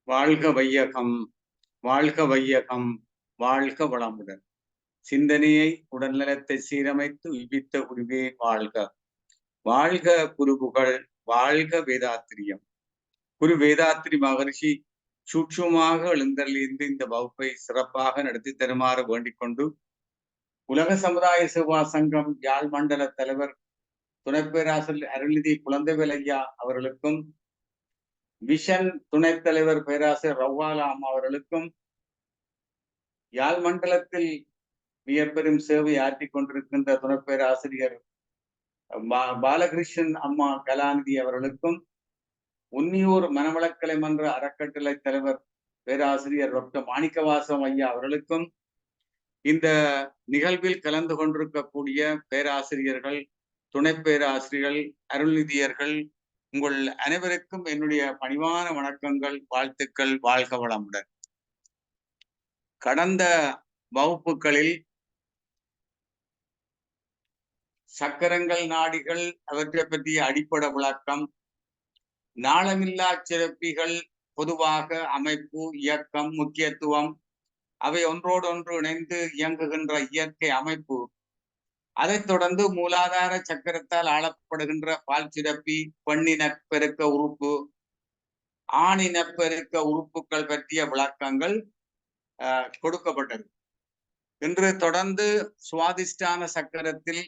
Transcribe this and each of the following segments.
வாழ்க வையகம், வாழ்க வையகம், வாழ்க வளமுடன். சிந்தனையை உடல்நலத்தை சீரமைத்து உய்வித்த குருவே வாழ்க. வாழ்க குருபுகழ், வாழ்க வேதாத்திரியம். குரு வேதாத்திரி மகரிஷி சூட்சுமாக எழுந்தருளியிருந்து இந்த வகுப்பை சிறப்பாக நடத்தி தருமாறு வேண்டிக் கொண்டு, உலக சமுதாய சேவா சங்கம் யாழ் மண்டல தலைவர் துணை பேராசிரியர் அருள்நிதி குழந்தைவேல் ஐயா அவர்களுக்கும், விஷன் துணைத் தலைவர் பேராசிரியர் ரவ்வாலா அம்மா அவர்களுக்கும், யாழ் மண்டலத்தில் மிகப்பெரும் சேவை ஆற்றிக் கொண்டிருக்கின்ற துணை பேராசிரியர் பாலகிருஷ்ணன் அம்மா கலாநிதி அவர்களுக்கும், உன்னியூர் மனவளக்கலை மன்ற அறக்கட்டளை தலைவர் பேராசிரியர் டாக்டர் மாணிக்கவாசம் ஐயா அவர்களுக்கும், இந்த நிகழ்வில் கலந்து கொண்டிருக்கக்கூடிய பேராசிரியர்கள், துணை பேராசிரியர்கள், அருள்நிதியர்கள், உங்கள் அனைவருக்கும் என்னுடைய பணிவான வணக்கங்கள், வாழ்த்துக்கள். வாழ்க வளமுடன். கடந்த வகுப்புகளில் சக்கரங்கள், நாடிகள், அவற்றை பற்றிய அடிப்படை விளக்கம், நாளமில்லா சிறப்பிகள், பொதுவாக அமைப்பு, இயக்கம், முக்கியத்துவம், அவை ஒன்றோடொன்று இணைந்து இயங்குகின்ற இயற்கை அமைப்பு, அதைத் தொடர்ந்து மூலாதார சக்கரத்தால் ஆளப்படுகின்ற பால் சிறப்பி, பெண்ணினப்பெருக்க உறுப்பு, ஆணினப்பெருக்க உறுப்புகள் பற்றிய விளக்கங்கள் கொடுக்கப்பட்டது. இன்று தொடர்ந்து சுவாதிஷ்டான சக்கரத்தில்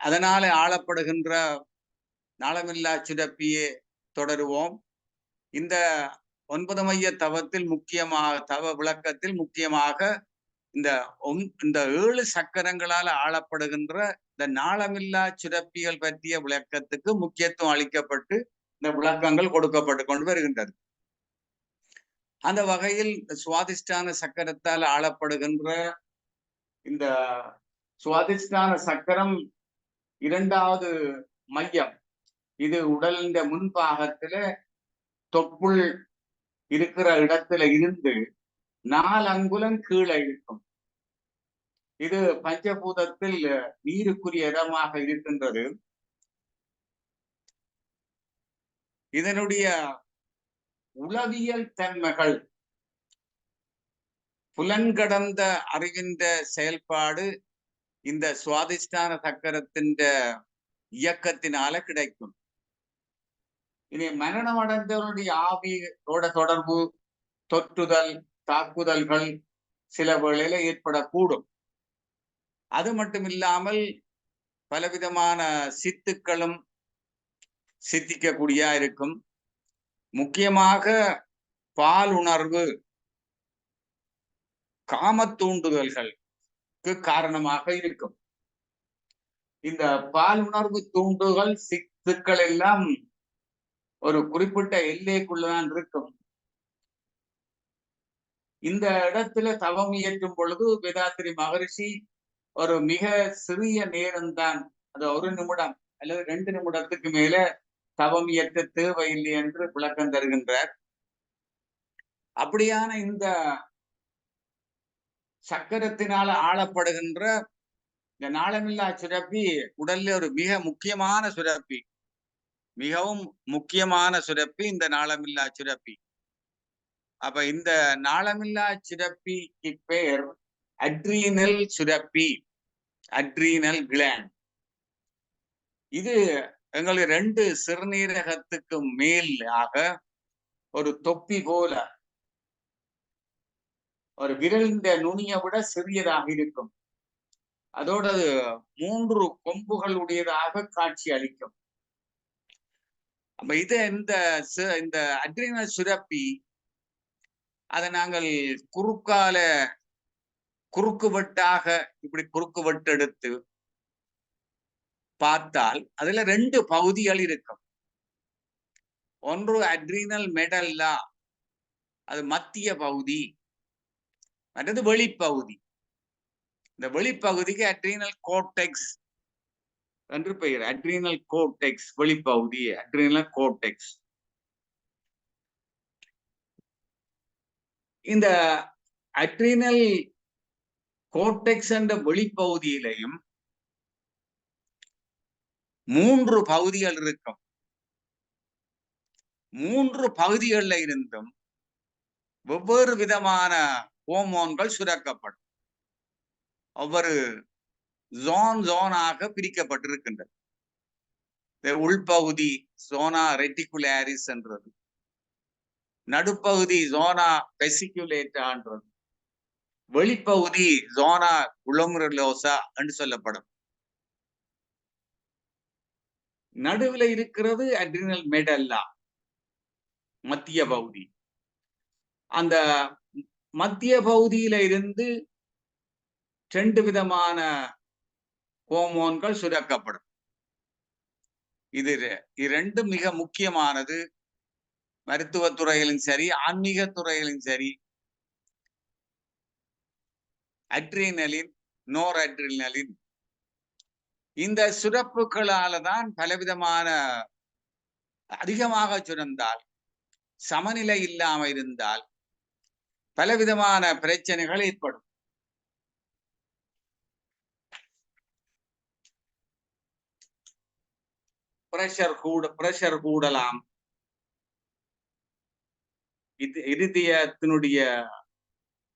அதனால ஆளப்படுகின்ற நாளமில்லா சுரப்பியை தொடருவோம். இந்த 9 மைய தவத்தில் தவ விளக்கத்தில் முக்கியமாக இந்த 7 சக்கரங்களால் ஆளப்படுகின்ற இந்த நாளமில்லா சுரப்பிகள் பற்றிய விளக்கத்துக்கு முக்கியத்துவம் அளிக்கப்பட்டு இந்த விளக்கங்கள் கொடுக்கப்பட்டு கொண்டு வருகின்றது. அந்த வகையில் சுவாதிஷ்டான சக்கரத்தால் ஆளப்படுகின்ற இந்த சுவாதிஷ்டான சக்கரம் 2வது மையம். இது உடலின் முன்பாகத்துல தொப்புள் இருக்கிற இடத்துல இருந்து 4 அங்குலம் கீழே இருக்கும். இது பஞ்சபூதத்தில் நீருக்குரிய இடமாக இருக்கின்றது. இதனுடைய உளவியல் தன்மைகள், புலன்கடந்த அறிகின்ற செயல்பாடு இந்த சுவாதிஷ்டான சக்கரத்தின் இயக்கத்தினால கிடைக்கும். இனி மரணம் அடைந்தவருடைய ஆவியோட தொடர்பு, தொற்றுதல், தாக்குதல்கள் சில வேளையில ஏற்படக்கூடும். அது மட்டும் இல்லாமல் பலவிதமான சித்துக்களும் சித்திக்கக்கூடிய இருக்கும். முக்கியமாக பால் உணர்வு, காம தூண்டுதல்களுக்கு காரணமாக இருக்கும். இந்த பால் உணர்வு தூண்டுகள், சித்துக்கள் எல்லாம் ஒரு குறிப்பிட்ட எல்லைக்குள்ளதான் இருக்கும். இந்த இடத்துல தவம் இயற்றும் பொழுது வேதாத்திரி மகரிஷி ஒரு மிக சிறிய நேரம்தான், அது 1 நிமிடம் அல்லது 2 நிமிடத்துக்கு மேல தவம் இயற்ற தேவையில்லை என்று விளக்கம் தருகின்றார். அப்படியான இந்த சக்கரத்தினால் ஆளப்படுகின்ற இந்த நாளமில்லா சுரப்பி உடல்ல ஒரு மிக முக்கியமான சுரப்பி, மிகவும் முக்கியமான சுரப்பி இந்த நாளமில்லா சுரப்பி. அப்ப இந்த நாளமில்லா சுரப்பிக்கு பெயர் அட்ரீனல் சுரப்பி, அட்ரீனல் கிளாண்ட். இது எங்களுக்கு 2 சிறுநீரகத்துக்கு மேலாக ஒரு தொப்பி போல, ஒரு விரலின் நுனியை விட சிறியதாக இருக்கும். அதோட 3 கொம்புகளுடையதாக காட்சி அளிக்கும். அப்ப இது இந்த அட்ரினல் சுரப்பி, அதை நாங்கள் குறுக்கு வெட்டாக இப்படி குறுக்கு வெட்டு எடுத்து பார்த்தால் அதுல 2 பகுதிகள் இருக்கும். ஒன்று அட்ரினல் மெடல்லா, அது மத்திய பகுதி, மற்றது வெளிப்பகுதி. இந்த வெளிப்பகுதிக்கு அட்ரினல் கோர்டெக்ஸ் என்று பெயர். அட்ரினல் கோர்டெக்ஸ் வெளிப்பகுதி, அட்ரினல் கோர்டெக்ஸ். இந்த அட்ரினல் கோர்டெக்ஸ் என்ற வெளிப்பகுதியிலையும் 3 பகுதிகள் இருக்கும். 3 பகுதிகளில் இருந்தும் வெவ்வேறு விதமான ஹோமோன்கள் சுரக்கப்படும். ஒவ்வொரு ஜோனாக பிரிக்கப்பட்டிருக்கின்றது. உள்பகுதி சோனா ரெட்டிகுலாரிஸ் என்றது, நடுப்பகுதி ஜோனா வெசிகுலேட்டான்றது, வெளிப்பகுதி ஜோனா குளோமெருலோசா என்று சொல்லப்படும். நடுவில் இருக்கிறது அட்ரினல் மெடல்லா, மத்திய பகுதி. அந்த மத்திய பகுதியில இருந்து 2 விதமான ஹோமோன்கள் சுரக்கப்படும். இது இரண்டும் மிக முக்கியமானது. மருத்துவத்துறையிலும் சரி, ஆன்மீக துறையிலும் சரி, அட்ரினலின், நோர் அட்ரினலின் இந்த சுரப்புகளால தான் பலவிதமான அதிகமாக சுரந்தால், சமநிலை இல்லாம இருந்தால் பலவிதமான பிரச்சனைகள் ஏற்படும். பிரஷர் கூடலாம், இருதயத்தினுடைய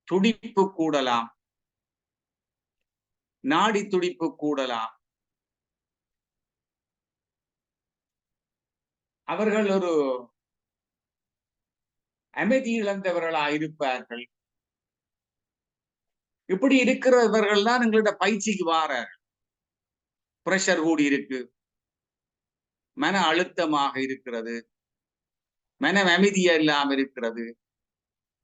துடிப்பு கூடலாம், நாடி துடிப்பு கூடலாம். அவர்கள் ஒரு அமைதி இழந்தவர்களாக இருப்பார்கள். இப்படி இருக்கிறவர்கள் தான் எங்கள்ட்ட பயிற்சிக்கு வாரார்கள். பிரஷர் கூடி இருக்கு, மன அழுத்தமாக இருக்கிறது, மன அமைதியா இல்லாம இருக்கிறது.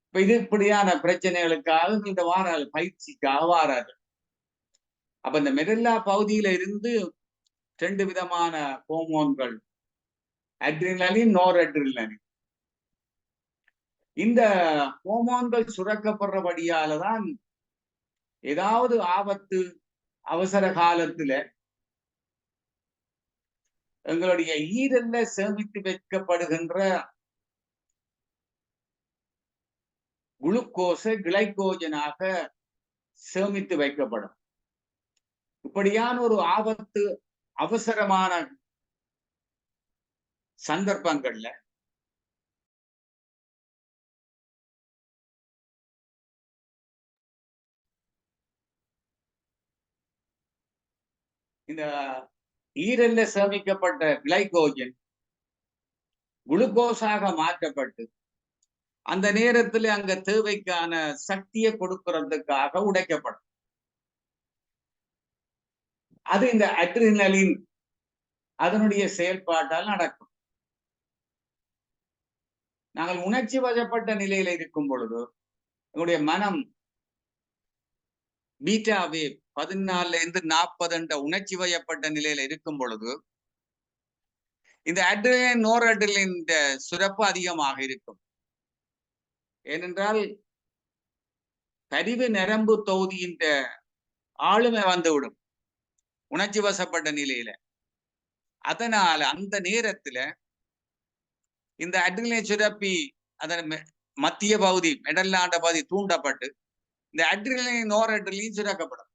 இப்ப இது இப்படியான பிரச்சனைகளுக்காக இந்த வாரார்கள், பயிற்சிக்காக வாரார்கள். அப்ப இந்த மெடல்லா பகுதியில இருந்து 2 விதமான ஹோமோன்கள், அட்ரினலின், நோர் அட்ரினலின், இந்த ஹோமோன்கள் சுரக்கப்படுறபடியாலதான் ஏதாவது ஆபத்து, அவசர காலத்துல எங்களுடைய ஈரல்ல சேமித்து வைக்கப்படுகின்ற குளுக்கோஸ கிளைகோஜனாக சேமித்து வைக்கப்படும். இப்படியான ஒரு ஆபத்து, அவசரமான சந்தர்ப்பங்கள்ல இந்த ஈரல்ல சேமிக்கப்பட்ட கிளைகோஜன் குளுக்கோஸாக மாற்றப்பட்டு அந்த நேரத்துல அங்க தேவைக்கான சக்தியை கொடுக்கறதுக்காக உடைக்கப்படும். அது இந்த அட்ரினலின் அதனுடைய செயல்பாட்டால் நடக்கும். நாங்கள் உணர்ச்சி வசப்பட்ட நிலையில இருக்கும் பொழுது எங்களுடைய மனம் பீட்டா வேவ் 14 இருந்து 40 என்ற உணர்ச்சி வயப்பட்ட நிலையில இருக்கும் பொழுது இந்த அட்ரினலின், நோர் அட்ரினலின் சுரப்பு அதிகமாக இருக்கும். ஏனென்றால் பரிவு நரம்பு தொகுதியின் ஆளுமை வந்துவிடும் உணர்ச்சி வசப்பட்ட நிலையில. அதனால அந்த நேரத்துல இந்த அட்ரினலின் சுரப்பி அதன் மத்திய பகுதி, மெடல்லாண்ட பகுதி தூண்டப்பட்டு இந்த அட்ரினலின், நோர் அட்ரினலின் சுரக்கப்படும்.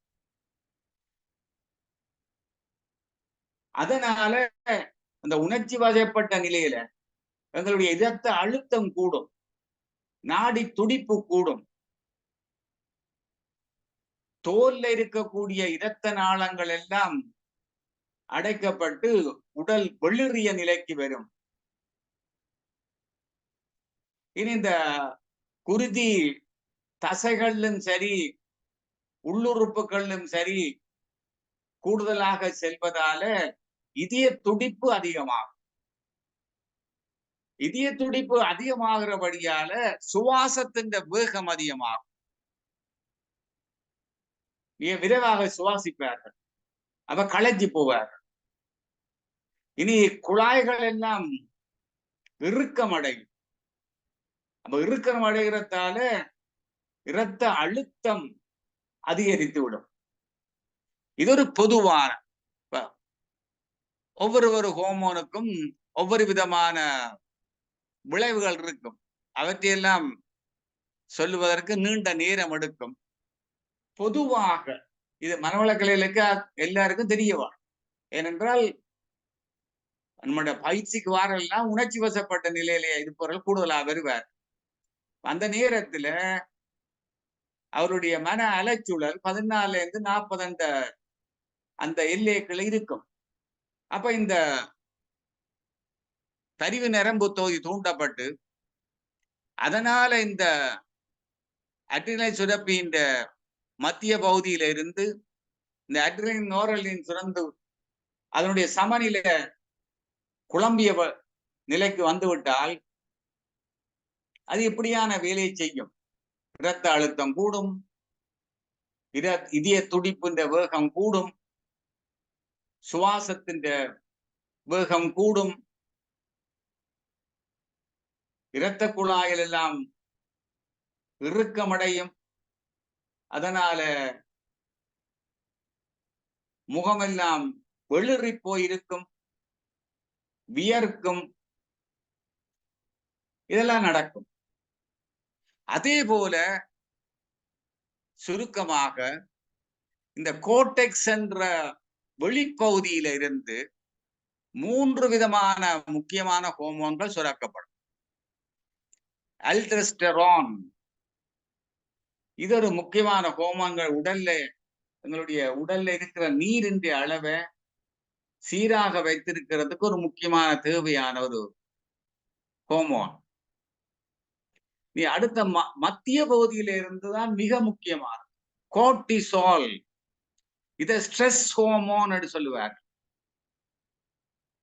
அதனால அந்த உணர்ச்சி வசப்பட்ட நிலையில எங்களுடைய இரத்த அழுத்தம் கூடும், நாடி துடிப்பு கூடும், தோல்ல இருக்கக்கூடிய இரத்த நாளங்கள் எல்லாம் அடைக்கப்பட்டு உடல் வெளிறிய நிலைக்கு வரும். இனி இந்த குருதி தசைகளிலும் சரி, உள்ளுறுப்புகளிலும் சரி கூடுதலாக செல்வதால இதய துடிப்பு அதிகமாகும். இதய துடிப்பு அதிகமாகிறபடியால சுவாசத்தின் வேகம் அதிகமாகும். மிக விரைவாக சுவாசிப்பார்கள், அவ களைஞ்சி போவார்கள். இனி குழாய்கள் எல்லாம் இறுக்கம் அடையும். அப்ப இறுக்கம் அடைகிறதால இரத்த அழுத்தம் அதிகரித்து விடும். இது ஒரு பொதுவான, ஒவ்வொரு ஹோமோனுக்கும் ஒவ்வொரு விதமான விளைவுகள் இருக்கும். அவற்றையெல்லாம் சொல்லுவதற்கு நீண்ட நேரம் எடுக்கும். பொதுவாக இது மனவளக்கலைகளுக்கு எல்லாருக்கும் தெரியவா. ஏனென்றால் நம்முடைய பயிற்சிக்கு வாரெல்லாம் உணர்ச்சி வசப்பட்ட நிலையிலேயே இருப்பவர்கள் கூடுதலாக வருவார். அந்த நேரத்துல அவருடைய மன அலைச்சூழல் 14 இருந்து 40 அந்த எல்லைக்குள்ள இருக்கும். அப்ப இந்த தரிவு நரம்பு தொகுதி தூண்டப்பட்டு அதனால இந்த அட்ரினல் சுரப்பி இந்த மத்திய பகுதியில இருந்து இந்த அட்ரினல் நோரலின் சுரந்து அதனுடைய சமநிலை குழம்பிய நிலைக்கு வந்துவிட்டால் அது எப்படியான வேலையை செய்யும்? இரத்த அழுத்தம் கூடும், இதய துடிப்பின் வேகம் கூடும், சுவாசத்தின் வேகம் கூடும், இரத்த குழாயில் எல்லாம் இறுக்கமடையும். அதனால முகமெல்லாம் வெளிறி போயிருக்கும், வியர்க்கும், இதெல்லாம் நடக்கும். அதே போல சுருக்கமாக இந்த கோர்டெக்ஸ் என்ற வெளிப்பகுதியில இருந்து 3 விதமான முக்கியமான ஹோமோன்கள் சுரக்கப்படும். அல்டோஸ்டெரான் இது ஒரு முக்கியமான ஹோமோன்கள். எங்களுடைய உடல்ல இருக்கிற நீரின் அளவை சீராக வைத்திருக்கிறதுக்கு ஒரு முக்கியமான தேவையான ஒரு ஹோமோன். நீ அடுத்த மத்திய பகுதியில இருந்துதான் மிக முக்கியமான கோர்டிசால். இத ஸ்ட்ரெஸ் ஹோமோன் சொல்லுவார்.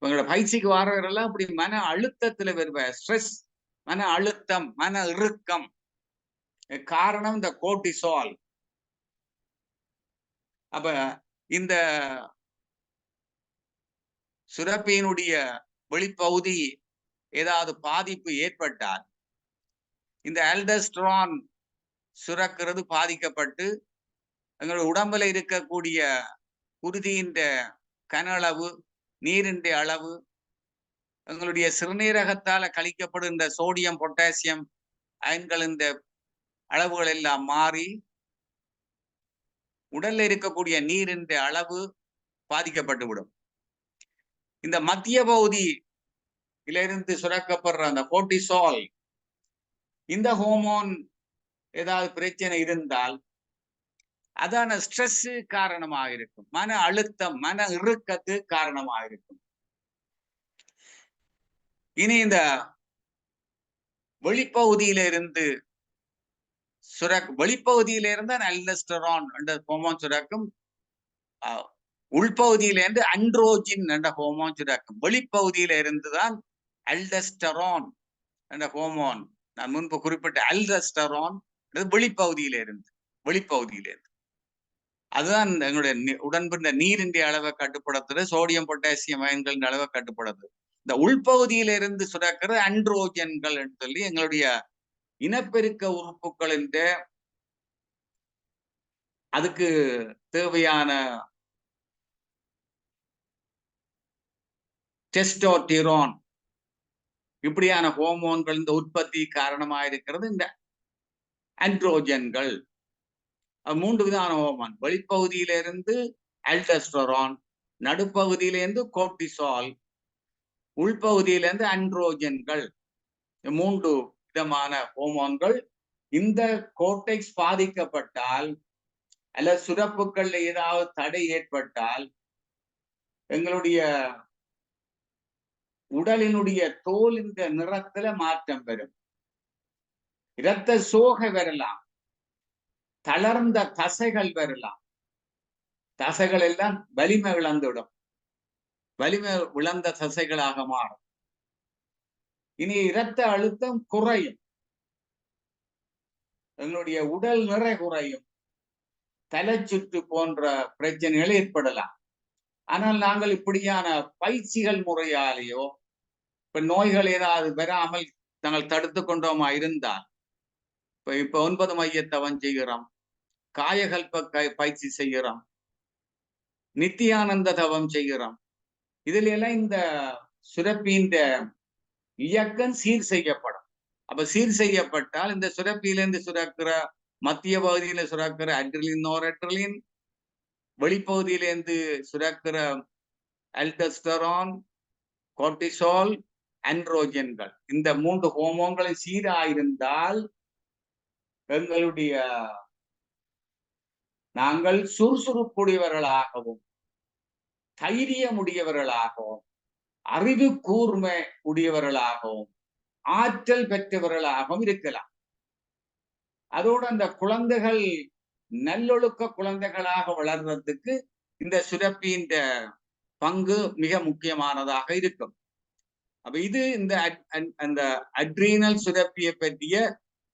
உங்களோட பயிற்சிக்கு வரவரெல்லாம் அப்படி மன அழுத்தத்துல வருவார். ஸ்ட்ரெஸ், மன அழுத்தம், மன இறுக்கம், காரணம் இந்த கோர்டிசால். அப்ப இந்த சுரப்பியினுடைய வெளிப்பகுதி ஏதாவது பாதிப்பு ஏற்பட்டால் இந்த அல்டோஸ்டெரான் சுரக்கிறது பாதிக்கப்பட்டு எங்களுடைய உடம்புல இருக்கக்கூடிய குருதியின் கன அளவு, நீரின் அளவு, எங்களுடைய சிறுநீரகத்தால கழிக்கப்படுகின்ற சோடியம், பொட்டாசியம், அயன்கள் இந்த அளவுகள் எல்லாம் மாறி உடல்ல இருக்கக்கூடிய நீரின் அளவு பாதிக்கப்பட்டு விடும். இந்த மத்திய பகுதியிலிருந்து சுரக்கப்படுற அந்த கோர்டிசால், இந்த ஹோமோன் ஏதாவது பிரச்சனை இருந்தால் அதான ஸ்ட்ரெஸ் காரணமாக இருக்கும், மன அழுத்தம், மன இறுக்கத்து காரணமாக இருக்கும். இனி இந்த வெளிப்பகுதியில இருந்து வெளிப்பகுதியில இருந்து அல்டோஸ்டெரான் என்ற ஹோமோன் சுரக்கும், உள்பகுதியிலிருந்து அண்ட்ரோஜின் என்ற ஹோமோன் சுரக்கும். வெளிப்பகுதியில இருந்துதான் அல்டோஸ்டெரான் என்ற ஹோமோன், நான் முன்பு குறிப்பிட்ட அல்டோஸ்டெரான் வெளிப்பகுதியிலிருந்து அதுதான் எங்களுடைய உடம்பின் நீரின் அளவை கட்டுப்படுத்துறது, சோடியம் பொட்டாசியம் அயன்களின் அளவை கட்டுப்படுத்துது. இந்த உள்பகுதியில இருந்து சுரக்கிற அண்ட்ரோஜன்கள் சொல்லி எங்களுடைய இனப்பெருக்க உறுப்புகளின் அதுக்கு தேவையான டெஸ்டோஸ்டிரான் இப்படியான ஹோமோன்கள் இந்த உற்பத்தி காரணமாக இருக்கிறது இந்த அண்ட்ரோஜன்கள். 3 விதமான ஹோமோன். வெளிப்பகுதியிலிருந்து அல்டோஸ்டெரான், நடுப்பகுதியிலிருந்து கோர்டிசால், உள்பகுதியிலிருந்து அண்ட்ரோஜன்கள். 3 விதமான ஹோமோன்கள். இந்த கோர்டெக்ஸ் பாதிக்கப்பட்டால் அல்ல சுரப்புகள்ல ஏதாவது தடை ஏற்பட்டால் எங்களுடைய உடலினுடைய தோலின் நிறத்துல மாற்றம் பெறும், இரத்த சோகை வரலாம், தளர்ந்த தசைகள் வரலாம், தசைகள் எல்லாம் வலிமை இழந்துவிடும், வலிமை இழந்த தசைகளாக மாறும். இனி இரத்த அழுத்தம் குறையும், எங்களுடைய உடல் நிறை குறையும், தலைச்சுற்று போன்ற பிரச்சனைகள் ஏற்படலாம். ஆனால் நாங்கள் இப்படியான பயிற்சிகள் முறையாலேயோ இப்ப நோய்கள் ஏதாவது வராமல் நாங்கள் தடுத்து கொண்டோமா இருந்தால், இப்ப 9 மைய தவம் செய்கிறோம், காயகல்ப பயிற்சி செய்கிறோம், நித்தியானந்த தவம் செய்கிறோம். இதுல எல்லாம் இந்த சுரப்பியின் இயக்கம் சீர் செய்யப்படும். அப்ப சீர் செய்யப்பட்டால் இந்த சுரப்பியிலிருந்து சுரக்கிற மத்திய பகுதியில சுரக்கிற அட்ரிலின், நோரட்ரிலின், வெளிப்பகுதியிலிருந்து சுரக்கிற அல்டோஸ்டெரான், கோர்டிசால், அண்ட்ரோஜன்கள், இந்த 3 ஹோமோன்களை சீராயிருந்தால் எங்களுடைய நாங்கள் சுறுசுறுப்புடையவர்களாகவும் தைரியமுடையவர்களாகவும் அறிவு கூர்மை உடையவர்களாகவும் ஆற்றல் பெற்றவர்களாகவும் இருக்கலாம். அதோடு அந்த குழந்தைகள் நல்லொழுக்க குழந்தைகளாக வளர்றதுக்கு இந்த சுரப்பியின் பங்கு மிக முக்கியமானதாக இருக்கும். அப்ப இது இந்த அட்ரீனல் சுரப்பியை பற்றிய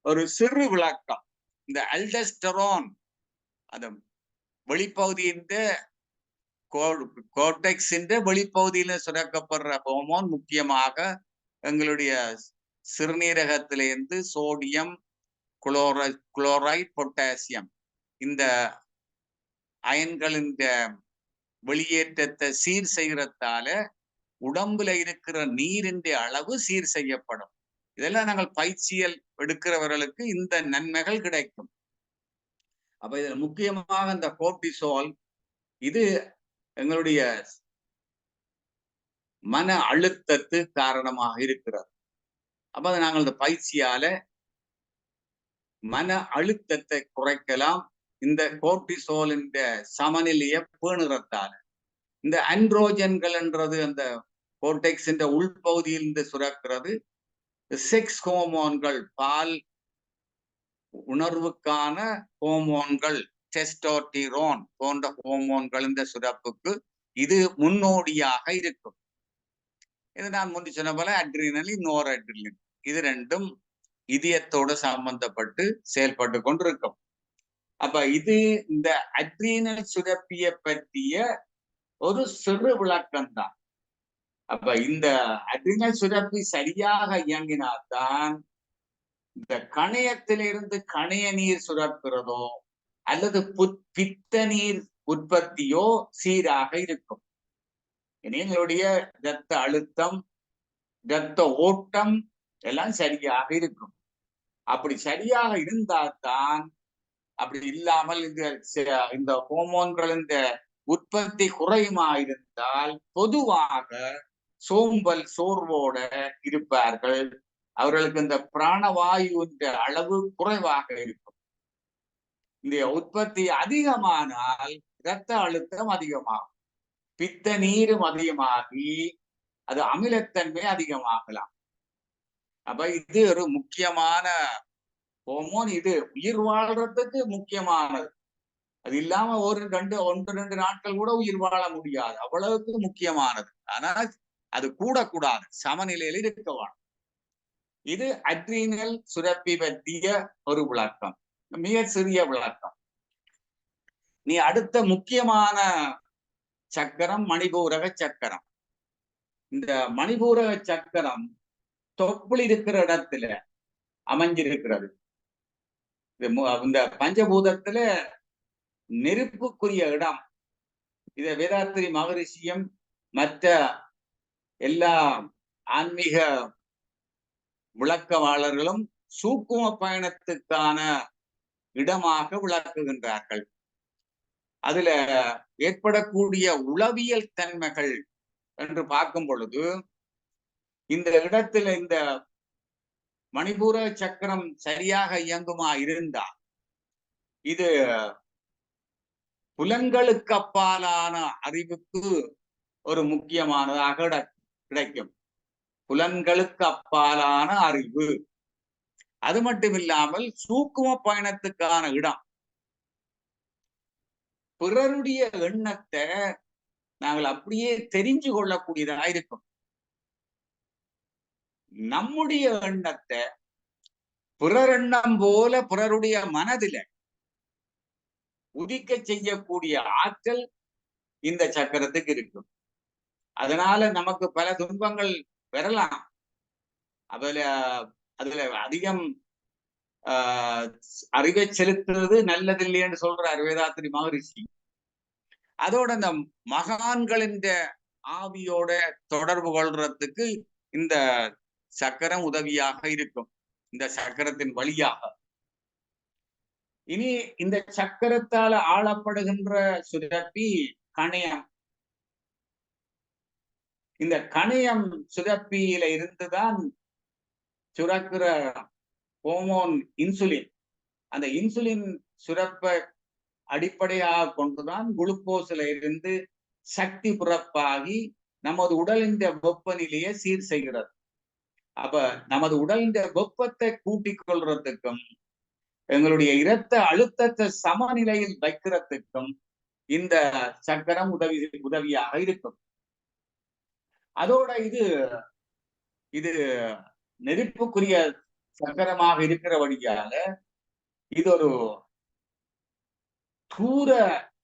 ஒரு சிறு விளக்கம். இந்த அல்டஸ்டரோன் அது வெளிப்பகுதியின் கோர்டெக்ஸின் வெளிப்பகுதியில சுரக்கப்படுற ஹோமோன் முக்கியமாக எங்களுடைய சிறுநீரகத்திலிருந்து சோடியம் குளோரைட் பொட்டாசியம் இந்த அயன்களின் வெளியேற்றத்தை சீர் செய்கிறதால உடம்புல இருக்கிற நீரின் அளவு சீர் செய்யப்படும். இதெல்லாம் நாங்கள் பயிற்சியல் எடுக்கிறவர்களுக்கு இந்த நன்மைகள் கிடைக்கும். அப்ப இதுல முக்கியமாக இந்த கோர்டிசோல் இது எங்களுடைய மன அழுத்தத்து காரணமாக இருக்கிறது. அப்ப அதை நாங்கள் இந்த பயிற்சியால மன அழுத்தத்தை குறைக்கலாம். இந்த கோர்டிசோலின் சமநிலையை பேணுறதால இந்த ஆண்ட்ரோஜன்கள் என்றது அந்த கோர்டெக்ஸின் உள்பகுதியிலிருந்து சுரக்கிறது. செக்ஸ் ஹோமோன்கள் பால் உணர்வுக்கான ஹோமோன்கள் டெஸ்டோஸ்டிரோன் போன்ற ஹோமோன்கள் இந்த சுரப்புக்கு இது முன்னோடியாக இருக்கும். இது நான் முந்தி சொன்ன போல அட்ரினலின் நோர் அட்ரினலின் இது ரெண்டும் இதயத்தோடு சம்பந்தப்பட்டு செயல்பட்டு கொண்டிருக்கும். அப்ப இது இந்த அட்ரீனல் சுரப்பியை பற்றிய ஒரு சிறு விளக்கம் தான். அப்ப இந்த அட்ரினல் சுரப்பி சரியாக இயங்கினால்தான் இந்த கணையத்திலிருந்து கணைய நீர் சுரக்கிறதோ அல்லது பித்த நீர் உற்பத்தியோ சீராக இருக்கும். எங்களுடைய இரத்த அழுத்தம் இரத்த ஓட்டம் எல்லாம் சரியாக இருக்கும். அப்படி சரியாக இருந்தால்தான், அப்படி இல்லாமல் இந்த ஹோமோன்களின் உற்பத்தி குறையுமா இருந்தால் பொதுவாக சோர்வோட இருப்பார்கள். அவர்களுக்கு இந்த பிராணவாயுவின் அளவு குறைவாக இருக்கும். இந்த உற்பத்தி அதிகமானால் இரத்த அழுத்தம் அதிகமாகும், பித்த நீரும் அதிகமாகி அது அமிலத்தன்மை அதிகமாகலாம். அப்ப இது ஒரு முக்கியமான ஹோமோன். இது உயிர் வாழ்றதுக்கு முக்கியமானது. அது இல்லாம ஒன்று ரெண்டு நாட்கள் கூட உயிர் வாழ முடியாது, அவ்வளவுக்கு முக்கியமானது. ஆனால் அது கூடக்கூடாது, சமநிலையில் இருக்க வேணும். இது அட்ரீனல் சுரப்பி பற்றிய ஒரு விளக்கம், மிக சிறிய விளக்கம். நீ அடுத்த முக்கியமான சக்கரம் மணிபூரக சக்கரம். இந்த மணிபூரக சக்கரம் தொப்புள் இருக்கிற இடத்துல அமைஞ்சிருக்கிறது. இந்த பஞ்சபூதத்துல நெருப்புக்குரிய இடம். இத வேதாத்திரி மகரிஷியும் மற்ற எல்லா ஆன்மீக விளக்கவாளர்களும் சூக்கும பயணத்துக்கான இடமாக விளக்குகின்றார்கள். அதுல ஏற்படக்கூடிய உளவியல் தன்மைகள் என்று பார்க்கும் பொழுது இந்த இடத்துல இந்த மணிபூர சக்கரம் சரியாக இயங்குமா இருந்தால் இது புலன்களுக்கு அப்பாலான அறிவுக்கு ஒரு முக்கியமானதாக கிடைக்கும். புலன்களுக்கு அப்பாலான அறிவு. அது மட்டும் இல்லாமல் சூக்கும பயணத்துக்கான இடம். பிறருடைய எண்ணத்தை நாங்கள் அப்படியே தெரிஞ்சு கொள்ளக்கூடியதா இருக்கும். நம்முடைய எண்ணத்தை பிறர் எண்ணம் போல பிறருடைய மனதில உதிக்க செய்யக்கூடிய ஆற்றல் இந்த சக்கரத்துக்கு இருக்கும். அதனால நமக்கு பல துன்பங்கள் வரலாம். அதுல அதிகம் அறிவை செலுத்துறது நல்லதில்லைன்னு சொல்றார் வேதாத்திரி மகரிஷி. அதோட இந்த மகான்களின் ஆவியோட தொடர்பு கொள்றதுக்கு இந்த சக்கரம் உதவியாக இருக்கும், இந்த சக்கரத்தின் வழியாக. இனி இந்த சக்கரத்தால ஆளப்படுகின்ற சுரப்பி கணையம். இந்த கணையம் சுரப்பியில இருந்துதான் சுரக்கிற ஹோமோன் இன்சுலின். அந்த இன்சுலின் சுரப்பை அடிப்படையாக கொண்டுதான் குளுக்கோஸ்ல இருந்து சக்தி புறப்பாகி நமது உடலின் வெப்பநிலையை சீர் செய்கிறது. அப்ப நமது உடலின் வெப்பத்தை கூட்டிக் கொள்றதுக்கும் எங்களுடைய இரத்த அழுத்தத்தை சமநிலையில் வைக்கிறதுக்கும் இந்த சக்கரம் உதவியாக இருக்கும். அதோட இது இது நெருப்புக்குரிய சக்கரமாக இருக்கிறபடியால இது ஒரு தூர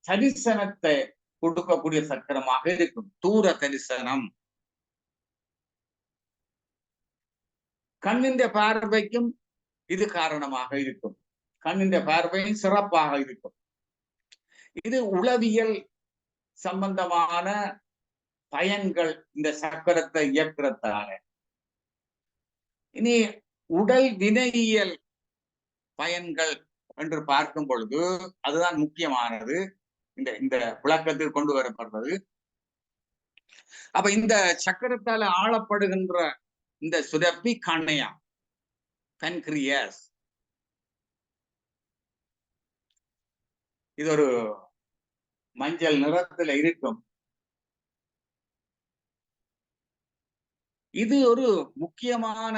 தரிசனத்தை கொடுக்கக்கூடிய சக்கரமாக இருக்கும். தூர தரிசனம் கண்ணின் பார்வைக்கும் இது காரணமாக இருக்கும். கண்ணின் பார்வையும் சிறப்பாக இருக்கும். இது உளவியல் சம்பந்தமான பயன்கள் இந்த சக்கரத்தை இயக்கிறதால. இனி உடல் வினையியல் பயன்கள் என்று பார்க்கும் பொழுது அதுதான் முக்கியமானது இந்த விளக்கத்தில் கொண்டு வரப்படுறது. அப்ப இந்த சக்கரத்தால ஆளப்படுகின்ற இந்த சுரப்பி கணையம், பன்கிரியாஸ். இது ஒரு மஞ்சள் நிறத்துல இருக்கும். இது ஒரு முக்கியமான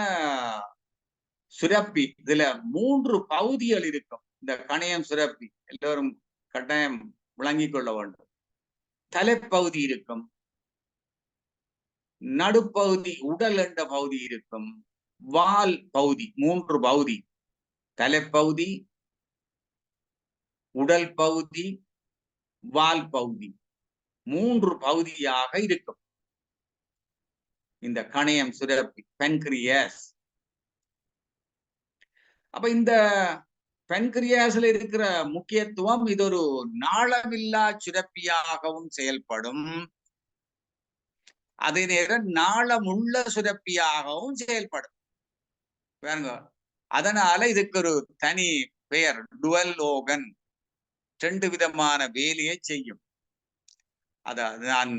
சுரப்பி. இதுல 3 பகுதிகள் இருக்கும். இந்த கணையம் சுரப்பி எல்லோரும் கட்டாயம் விளங்கிக் கொள்ள வேண்டும். தலைப்பகுதி இருக்கும், நடுப்பகுதி உடல் என்ற பகுதி இருக்கும், வால் பகுதி. 3 பகுதி, தலைப்பகுதி, உடல் பகுதி, வால் பகுதி, 3 பகுதியாக இருக்கும் இந்த கணையம் சுரப்பி, பன்கிரியாஸ். அப்ப இந்த பன்கிரியாஸ்ல இருக்கிற முக்கியத்துவம், இது ஒரு நாளமில்லா சுரப்பியாகவும் செயல்படும், அதே நேரம் நாளமுள்ள சுரப்பியாகவும் செயல்படும். பாருங்க, அதனால இதுக்கு ஒரு தனி பெயர், டுவல் ஓகன். 2 விதமான வேலையை செய்யும். அதாவது நான்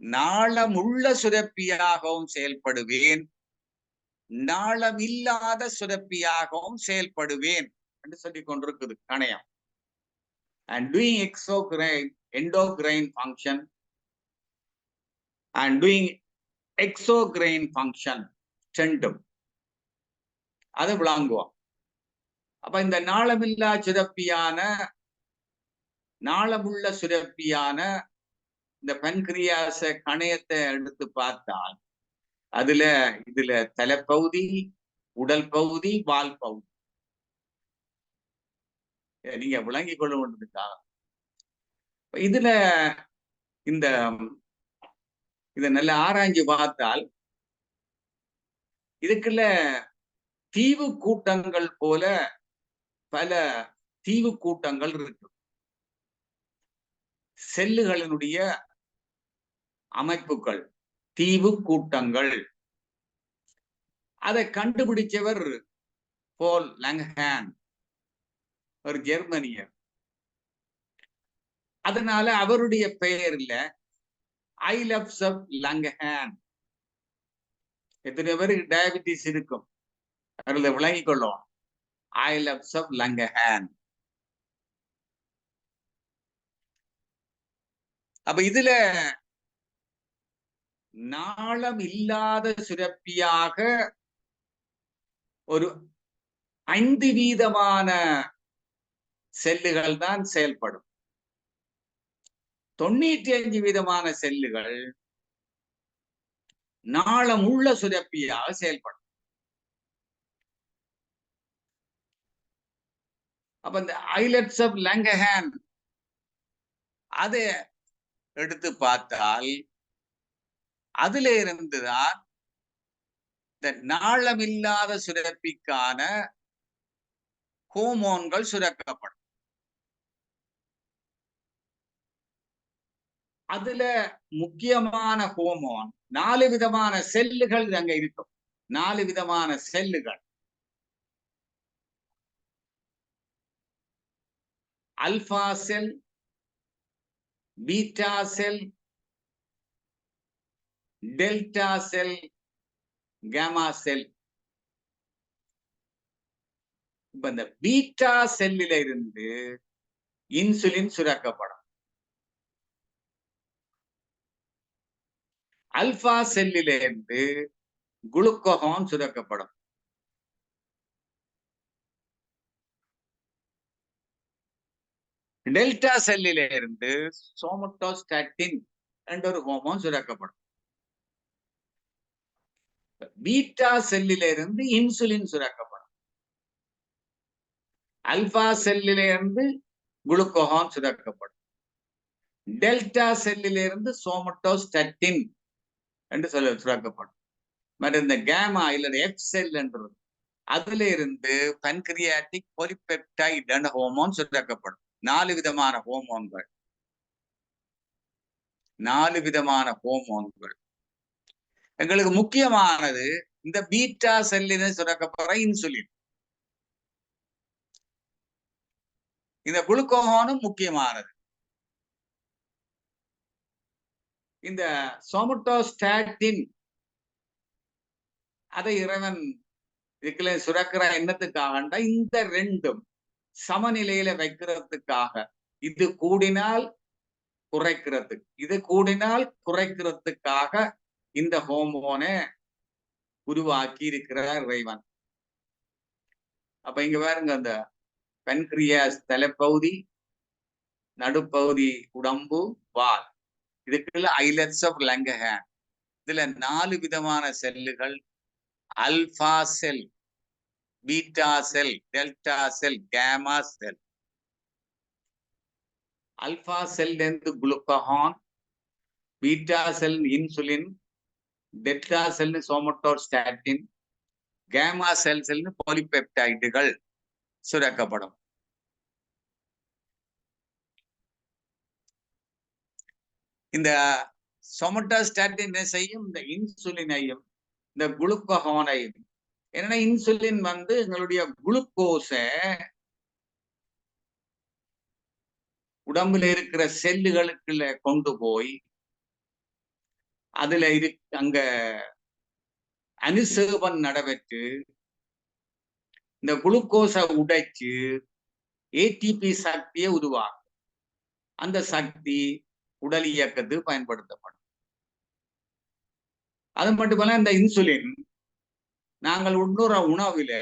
நாளமுள்ள சுரப்பியாகவும் செயல்படுவேன், நாளமில்லாத சுரப்பியாகவும் செயல்படுவேன் என்று சொல்லிக் கொண்டிருக்குது கணையம். And doing endocrine function and doing exocrine function ரெண்டும் அதை விளங்குவோம். அப்ப இந்த நாளமில்லா சுரப்பியான, நாளமுள்ள சுரப்பியான இந்த பன்கிரியாச கணையத்தை எடுத்து பார்த்தால் இதுல தலைப்பகுதி, உடல் பகுதி, வால் பகுதி. நீங்க விளங்கிக் கொள்ள வேண்டியதுக்காக இதுல இத நல்ல ஆராய்ஞ்சு பார்த்தால் இதுக்குள்ள தீவு கூட்டங்கள் போல பல தீவு கூட்டங்கள் இருக்கு. செல்லுகளினுடைய அமைப்புகள் தீவு கூட்டங்கள். அதை கண்டுபிடிச்சவர் போல் லங்ஹான், ஒரு ஜெர்மனியர். அதனால அவருடைய பெயர்ல ஐலப்ஸ் ஆஃப் லங்ஹான். எத்தனை பேருக்கு டயபிட்டிஸ் இருக்கும் அதுல விளங்கிக் கொள்ளும். ஐலப்ஸ் ஆஃப் லங்ஹான். அப்ப இதுல நாளம் இல்லாத சுரப்பியாக ஒரு 5 வீதமான செல்லுகள் தான் செயல்படும். 95 வீதமான செல்லுகள் நாளமுள்ள சுரப்பியாக செயல்படும். அப்ப இந்த ஐலட்ஸ் ஆஃப் லங்ஹான் அதை எடுத்து பார்த்தால் அதுல இருந்துதான் இந்த நாளமில்லாத சுரப்பிக்கான ஹோமோன்கள் சுரக்கப்படும். அதுல முக்கியமான ஹோமோன் 4 விதமான செல்லுகள் அங்க இருக்கும். 4 விதமான செல்லுகள். Alpha cell, beta cell, delta cell, gamma செல். இப்ப இந்த பீட்டா செல்லில இருந்து இன்சுலின் சுரக்கப்படும். அல்பா செல்லில இருந்து குளுக்கோகான் சுரக்கப்படும். டெல்டா செல்லில இருந்து சோமட்டோஸ்டாட்டின் என்ற ஒரு ஹோமோன் சுரக்கப்படும். பீட்டா செல்லில இருந்து இன்சுலின் சுரக்கப்படும். அல்பா செல்லில இருந்து குளுக்கோகான் சுரக்கப்படும். டெல்டா செல்லில இருந்து சோமட்டோஸ்டாட்டின் என்று சுரக்கப்படும். மற்ற இந்த கேமா இல்ல எஃப் செல் என்றது அதுல இருந்து பன்கிரியாட்டிக் பாலிபெப்டைட் என்ற ஹோமோன் சுரக்கப்படும். 4 விதமான ஹோமோன்கள். 4 விதமான ஹோமோன்கள். எங்களுக்கு முக்கியமானது இந்த பீட்டா செல்லின சுரக்கப்படுற இன்சுலின். இந்த குளுக்கோகானும் முக்கியமானது. இந்த சோமட்டோஸ்டாட்டின் அதை இறைவன் இதுக்குள்ள சுரக்கிற எண்ணத்துக்காக இந்த ரெண்டும் சமநிலையில வைக்கிறதுக்காக. இது கூடினால் குறைக்கிறதுக்கு, இது கூடினால் குறைக்கிறதுக்காக இந்த ஹோமோனை உருவாக்கி இருக்கிறார் இறைவன். அப்ப இங்க பாருங்க, அந்த பன்கிரியாஸ் தலைப்பகுதி, நடுப்பகுதி உடம்பு, வால், இதுக்குள்ள ஐலட்ஸ் ஆஃப் லங்கஹான். இதுல 4 விதமான செல்லுகள்: alpha cell, beta cell, delta cell, gamma cell. Alpha cell இருந்து glucagon, beta cell insulin, delta cell somatostatin, gamma cell பாலிபெப்டைடுகள் சுரக்கப்படும். இந்த சோமட்டோஸ்டாட்டின் என்ன செய்யும்? இந்த இன்சுலினையும் இந்த குளுக்கோகானையும். ஏன்னா இன்சுலின் எங்களுடைய குளுக்கோஸ உடம்புல இருக்கிற செல்லுகளுக்குள்ள கொண்டு போய் அதுல அங்க அனுசேபம் நடைபெற்று இந்த குளுக்கோஸை உடைச்சு ஏடிபி சக்தியை உருவாக்கும். அந்த சக்தி உடல் இயக்கத்துக்கு பயன்படுத்தப்படும். அது மட்டுமல்ல, இந்த இன்சுலின் நாங்கள் உண்ணுற உணவுல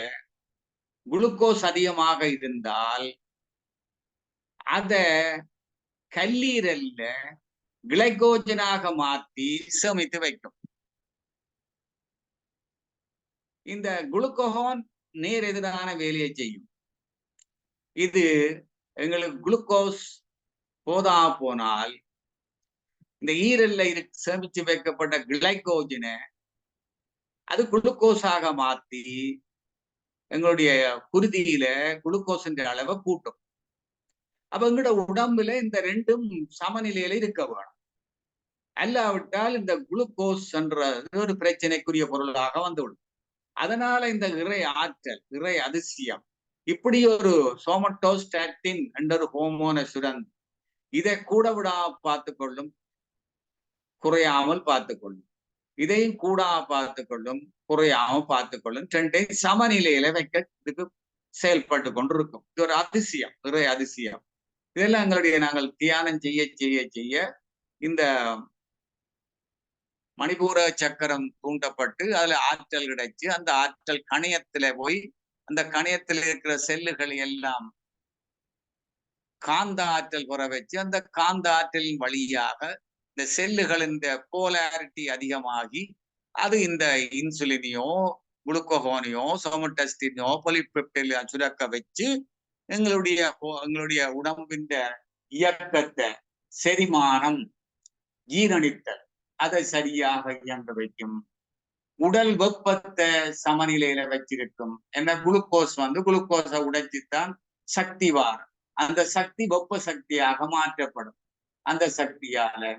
குளுக்கோஸ் அதிகமாக இருந்தால் அத கல்லீரல்ல கிளைகோஜனாக மாற்றி சேமித்து வைக்கும். இந்த குளுக்கோகான் நேர் எதிரான வேலையை செய்யும். இது எங்களுக்கு குளுக்கோஸ் போதா போனால் இந்த ஈரல்ல சேமிச்சு வைக்கப்பட்ட கிளைகோஜனை அது குளுக்கோஸாக மாற்றி எங்களுடைய குருதியில குளுக்கோஸின் அளவை கூட்டும். அப்ப எங்களோட உடம்புல இந்த ரெண்டும் சமநிலையில இருக்க வேணும். அல்லாவிட்டால் இந்த குளுக்கோஸ் என்றது ஒரு பிரச்சனைக்குரிய பொருளாக வந்துவிடும். அதனால இந்த இறை ஆற்றல், இறை அதிசயம், இப்படி ஒரு சோமட்டோஸ்டாட்டின் என்ற ஒரு ஹோமோனை சுரந்து இதை கூட விடாம பார்த்துக்கொள்ளும், குறையாமல் பார்த்துக்கொள்ளும். இதையும் கூட பார்த்துக்கொள்ளும், குறையாம பார்த்துக்கொள்ளும். ரெண்டையும் சமநிலையில வைக்கிறதுக்கு செயல்பட்டு கொண்டிருக்கும். இது ஒரு அதிசயம், இறை அதிசயம். இதெல்லாம் நாங்கள் தியானம் செய்ய செய்ய செய்ய இந்த மணிபூர சக்கரம் தூண்டப்பட்டு அதுல ஆற்றல் கிடைச்சு அந்த ஆற்றல் கணையத்துல போய் அந்த கணையத்தில் இருக்கிற செல்லுகள் எல்லாம் காந்த ஆற்றல் பெற வச்சு அந்த காந்த ஆற்றலின் வழியாக இந்த செல்லுகள் இந்த போலாரிட்டி அதிகமாகி அது இந்த இன்சுலினையோ குளுக்கோகோனையோ சோமட்டோஸ்டாட்டினையோ பாலிபெப்டைடையோ சுரக்க வச்சு எங்களுடைய உடம்பின் இயக்கத்தை, செரிமானம், ஜீரணித்தல் அதை சரியாக இயங்க வைக்கும். உடல் வெப்பத்தை சமநிலையில வச்சிருக்கும். என்ன குளுக்கோஸ் குளுக்கோஸை உடைச்சுத்தான் சக்தி வாரம். அந்த சக்தி வெப்ப சக்தியாக மாற்றப்படும். அந்த சக்தியால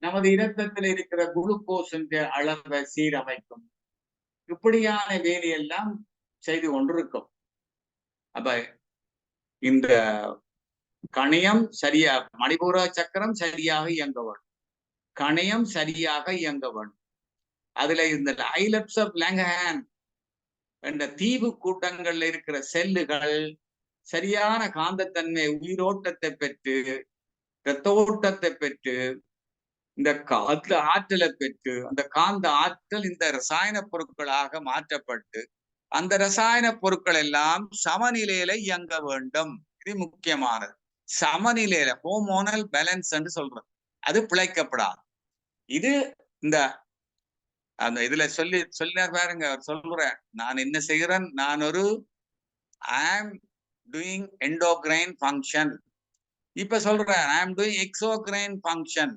நமது இரத்தத்தில் இருக்கிற குளுக்கோஸ் அளவை சீரமைக்கும். இப்படியான வேலையெல்லாம் செய்து கொண்டிருக்கும். அப்ப இந்த கணையம் சரியா, மணிபூர சக்கரம் சரியாக இயங்க வேண்டும், கணையம் சரியாக இயங்க வேண்டும். அதுல இந்த ஐலட்ஸ் ஆஃப் லங்கஹான் என்ற தீவு கூட்டங்கள்ல இருக்கிற செல்லுகள் சரியான காந்தத்தன்மை உயிரோட்டத்தை பெற்று இரத்த ஓட்டத்தை பெற்று இந்த காற்று ஆற்றலை பெற்று அந்த காந்த ஆற்றல் இந்த ரசாயன பொருட்களாக மாற்றப்பட்டு அந்த ரசாயன பொருட்கள் எல்லாம் சமநிலையில இயங்க வேண்டும். இது முக்கியமானது. சமநிலையில ஹோமோனல் பேலன்ஸ் என்று சொல்றது, அது பிழைக்கப்படாது. இது இந்த அந்த இதுல சொல்லினார் பாருங்க, அவர் சொல்றேன், நான் என்ன செய்கிறேன், நான் ஒரு ஐ ஆம் டூயிங் எண்டோகிரைன் ஃபங்க்ஷன். இப்ப சொல்றேன் ஐ ஆம் டூயிங் எக்ஸோகிரைன் ஃபங்க்ஷன்.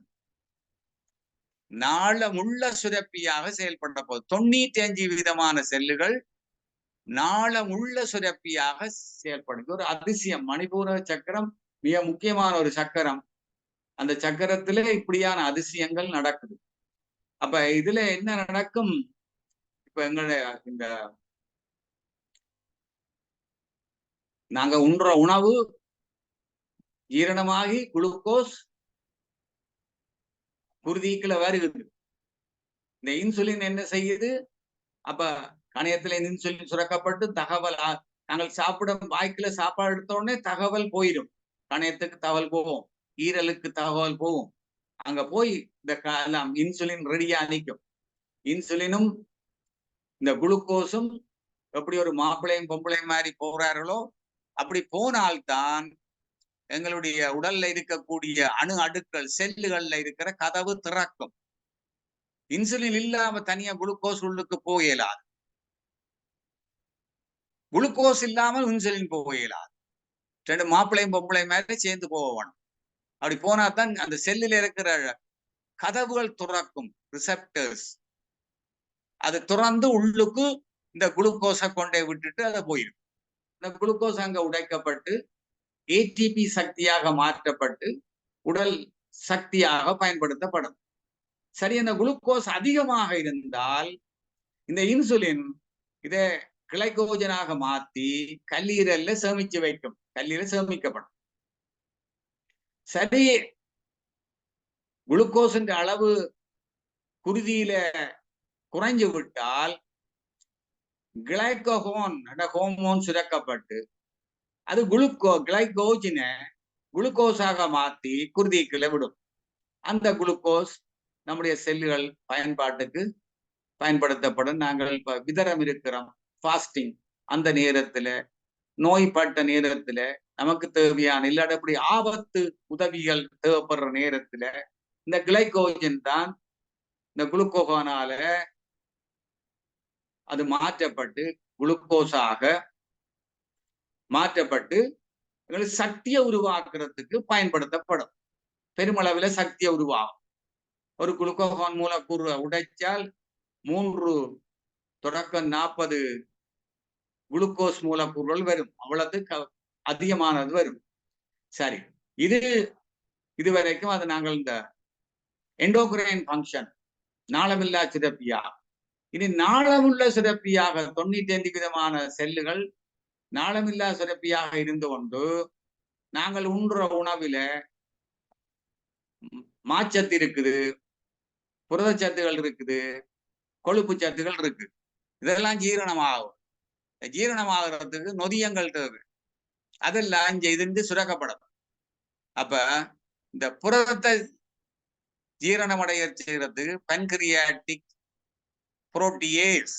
நாளமுள்ள சுரப்பியாக செயல்பட போகுது. 95% செல்லுகள் நாளமுள்ள சுரப்பியாக செயல்படுது. ஒரு அதிசயம். மணிபூர சக்கரம் மிக முக்கியமான ஒரு சக்கரம். அந்த சக்கரத்துல இப்படியான அதிசயங்கள் நடக்குது. அப்ப இதுல என்ன நடக்கும்? இப்ப எங்களுடைய இந்த நாங்க உண்ற உணவு ஜீரணமாகி குளுக்கோஸ் குருதிக்குள்ள வருகுது. இந்த இன்சுலின் என்ன செய்யுது? அப்ப கணையத்துல இன்சுலின் சுரக்கப்பட்டு தகவல் நாங்கள் சாப்பிடும் வாய்க்குள்ள சாப்பாடு எடுத்த உடனே தகவல் போயிடும். கணையத்துக்கு தகவல் போகும், ஈரலுக்கு தகவல் போகும். அங்க போய் இந்த இன்சுலின் ரெடியா நிற்கும். இன்சுலினும் இந்த குளுக்கோஸும் எப்படி ஒரு மாப்பிள்ளையும் பொம்பளையும் மாதிரி போறார்களோ அப்படி போனால்தான் எங்களுடைய உடல்ல இருக்கக்கூடிய அணு அடுக்கள் செல்லுகள்ல இருக்கிற கதவு திறக்கும். இன்சுலின் இல்லாம தனியா குளுக்கோஸ் உள்ளுக்கு போயலாது, குளுக்கோஸ் இல்லாமல் இன்சுலின் போயலாது. ரெண்டு மாப்பிள்ளையும் பொம்பளையும் மாதிரி சேர்ந்து போகணும். அப்படி போனாதான் அந்த செல்லில் இருக்கிற கதவுகள் துறக்கும், ரிசெப்டர்ஸ். அது துறந்து உள்ளுக்கு இந்த குளுக்கோஸை கொண்டே விட்டுட்டு அதை போயிடும். இந்த குளுக்கோஸ் அங்க உடைக்கப்பட்டு ஏடிபி சக்தியாக மாற்றப்பட்டு உடல் சக்தியாக பயன்படுத்தப்படும். சரி, அந்த குளுக்கோஸ் அதிகமாக இருந்தால் இந்த இன்சுலின் இதை கிளைகோஜனாக மாத்தி கல்லீரல்ல சேமிச்சு வைக்கும், கல்லீரல் சேமிக்கப்படும். சரி, குளுக்கோஸின் அளவு குருதியில குறைஞ்சு விட்டால் கிளைகோஹோன் சுரக்கப்பட்டு அது கிளைகோஜினை குளுக்கோஸாக மாத்தி குருதிக்குள்ள விடும். அந்த குளுக்கோஸ் நம்முடைய செல்லுகள் பயன்பாட்டுக்கு பயன்படுத்தப்படும். நாங்கள் இப்ப விதரம் இருக்கிறோம், ஃபாஸ்டிங், அந்த நேரத்துல நோய்பட்ட நேரத்துல நமக்கு தேவையான இல்லாதபடி ஆபத்து உதவிகள் தேவைப்படுற நேரத்துல இந்த கிளைகோஜன் தான் இந்த குளுக்கோகோனால அது மாற்றப்பட்டு குளுக்கோஸாக மாற்றப்பட்டு சக்தியை உருவாக்குறதுக்கு பயன்படுத்தப்படும். பெருமளவில் சக்தியை உருவாகும். ஒரு குளுக்கோகோன் மூலக்கூறு உடைச்சால் 3 தொடக்கம் 40 குளுக்கோஸ் மூலக்கூறுகள் வரும். அவ்வளவுக்கு அதிகமானது வரும். சரி, இதுவரைக்கும் அது நாங்கள் இந்த எண்டோகிரைன் ஃபங்க்ஷன், நாளமில்லா சுரப்பியாக. இனி நாளமுள்ள சுரப்பியாக 95% செல்லுகள் நாளமில்லா சுரப்பியாக இருந்து கொண்டு நாங்கள் உண்ற உணவில மாச்சத்து இருக்குது, புரதச்சத்துகள் இருக்குது, கொழுப்பு சத்துகள் இருக்கு. இதெல்லாம் ஜீரணமாகும். ஜீரணமாகிறதுக்கு நொதியங்கள் தேவை. அதெல்லாம் செய்து சுரக்கப்படும். அப்ப இந்த புரதத்தை ஜீரணமடைய செய்யறதுக்கு பன்கிரியாட்டிக் புரோட்டியேஸ்,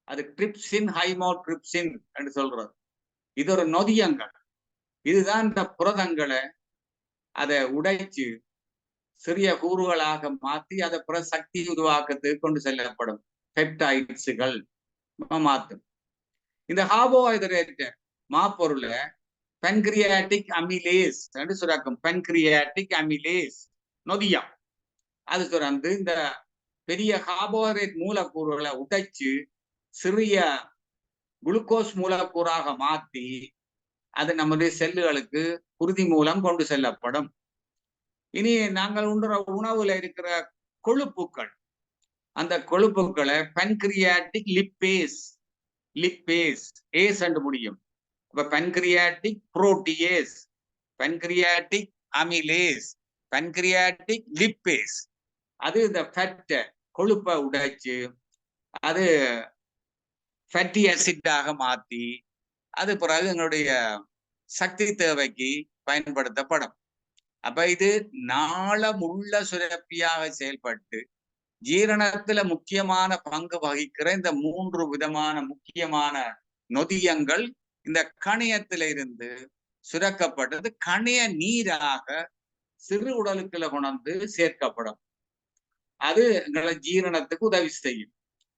அது ட்ரிப்சின், ஹைமோட்ரிப்சின் என்று சொல்றது. இது ஒரு நொதியங்கள். இதுதான் இந்த புரதங்களை அதை உடைச்சு சிறிய கூறுகளாக மாற்றி அதை புற சக்தி உருவாக்கத்துக்கு கொண்டு செல்லப்படும் பெப்டைட்ஸுகள் மாற்றும். இந்த கார்போஹைட்ரேட் மாப்பொருளை பன்கிரியாட்டிக் அமிலேஸ் என்று சுரக்கும். பன்கிரியாட்டிக் அமிலேஸ் நொதியம். அது சுரந்து இந்த பெரிய கார்போஹைட்ரேட் மூலக்கூறுகளை உடைச்சு சிறிய குளுக்கோஸ் மூலக்கூறாக மாற்றி அது நம்முடைய செல்லுகளுக்கு குருதி மூலம் கொண்டு செல்லப்படும். இனி நாங்கள் உண்ற உணவுல இருக்கிற கொழுப்புக்கள், அந்த கொழுப்புக்களை பன்கிரியாட்டிக் லிப்பேஸ் ஏஸ் என்று முடியும். அப்ப பன்கிரியாட்டிக் புரோட்டியேஸ், பன்கிரியாட்டிக் அமிலேஸ், பன்கிரியாட்டிக் லிப்பேஸ், அது இந்த ஃபேட்டை கொழுப்பை உடைச்சு அது ஃபேட்டி ஆசிட்டாக மாத்தி அது பிறகு எங்களுடைய சக்தி தேவைக்கு பயன்படுத்தப்படும். அப்ப இது நாளமுள்ள சுரப்பியாக செயல்பட்டு ஜீரணத்துல முக்கியமான பங்கு வகிக்கிற இந்த 3 விதமான முக்கியமான நொதியங்கள் இந்த கணையத்தில இருந்து சுரக்கப்பட்டது கணைய நீராக சிறு உடலுக்குள்ள கொண்டு சேர்க்கப்படும். அது எங்களை ஜீரணத்துக்கு உதவி செய்யும்.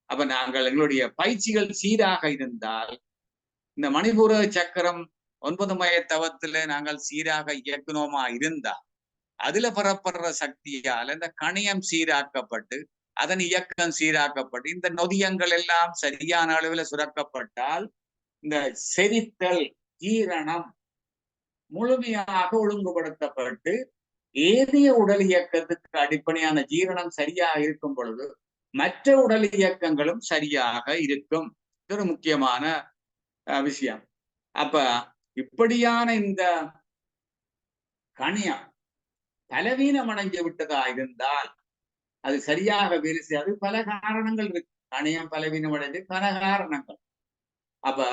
அப்ப நாங்கள் எங்களுடைய பயிற்சிகள் சீராக இருந்தால் இந்த மணிபூர சக்கரம் 9 மைய தவத்துல நாங்கள் சீராக இயக்கணுமா இருந்தா அதுல பெறப்படுற சக்தியால் இந்த கணையம் சீராக்கப்பட்டு அதன் இயக்கம் சீராக்கப்பட்டு இந்த நொதியங்கள் எல்லாம் சரியான அளவில் சுரக்கப்பட்டால் இந்த செரித்தல் ஜீரணம் முழுமையாக ஒழுங்குபடுத்தப்பட்டு ஏனைய உடல் இயக்கத்துக்கு அடிப்படையான ஜீரணம் சரியாக இருக்கும் பொழுது மற்ற உடல் இயக்கங்களும் சரியாக இருக்கும். இது ஒரு முக்கியமான விஷயம். அப்ப இப்படியான இந்த கணையம் பலவீனம் அடைஞ்சு விட்டதா இருந்தால் அது சரியாக வேலை செய்யாது. பல காரணங்கள் இருக்கு. கணையம் பலவீனம் அடைந்து பல காரணங்கள். அப்ப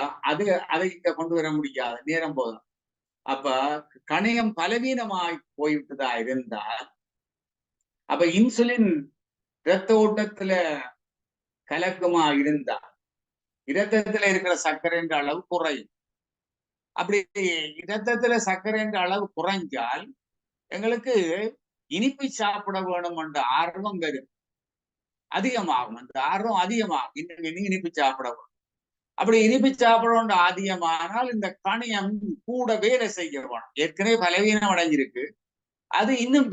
அதை இங்க கொண்டு வர முடியாது, நேரம் போதும். அப்ப கணையம் பலவீனமாய் போய்விட்டதா இருந்தால் அப்ப இன்சுலின் இரத்த ஓட்டத்துல கலக்கமா இருந்தா இரத்தத்துல இருக்கிற சர்க்கரைன்ற அளவு குறையும். அப்படி இரத்தத்துல சர்க்கரைன்ற அளவு குறைஞ்சால் எங்களுக்கு இனிப்பு சாப்பிட வேணும் என்ற ஆர்வம் வரும், அதிகமாகும். அந்த ஆர்வம் அதிகமாகும், இன்னும் இனிப்பு சாப்பிட வேணும். அப்படி இனிப்பு சாப்பிட அதிகமானால் இந்த கணையம் கூட வேலை செய்ய வேணும். ஏற்கனவே பலவீனம் அடைஞ்சிருக்கு, அது இன்னும்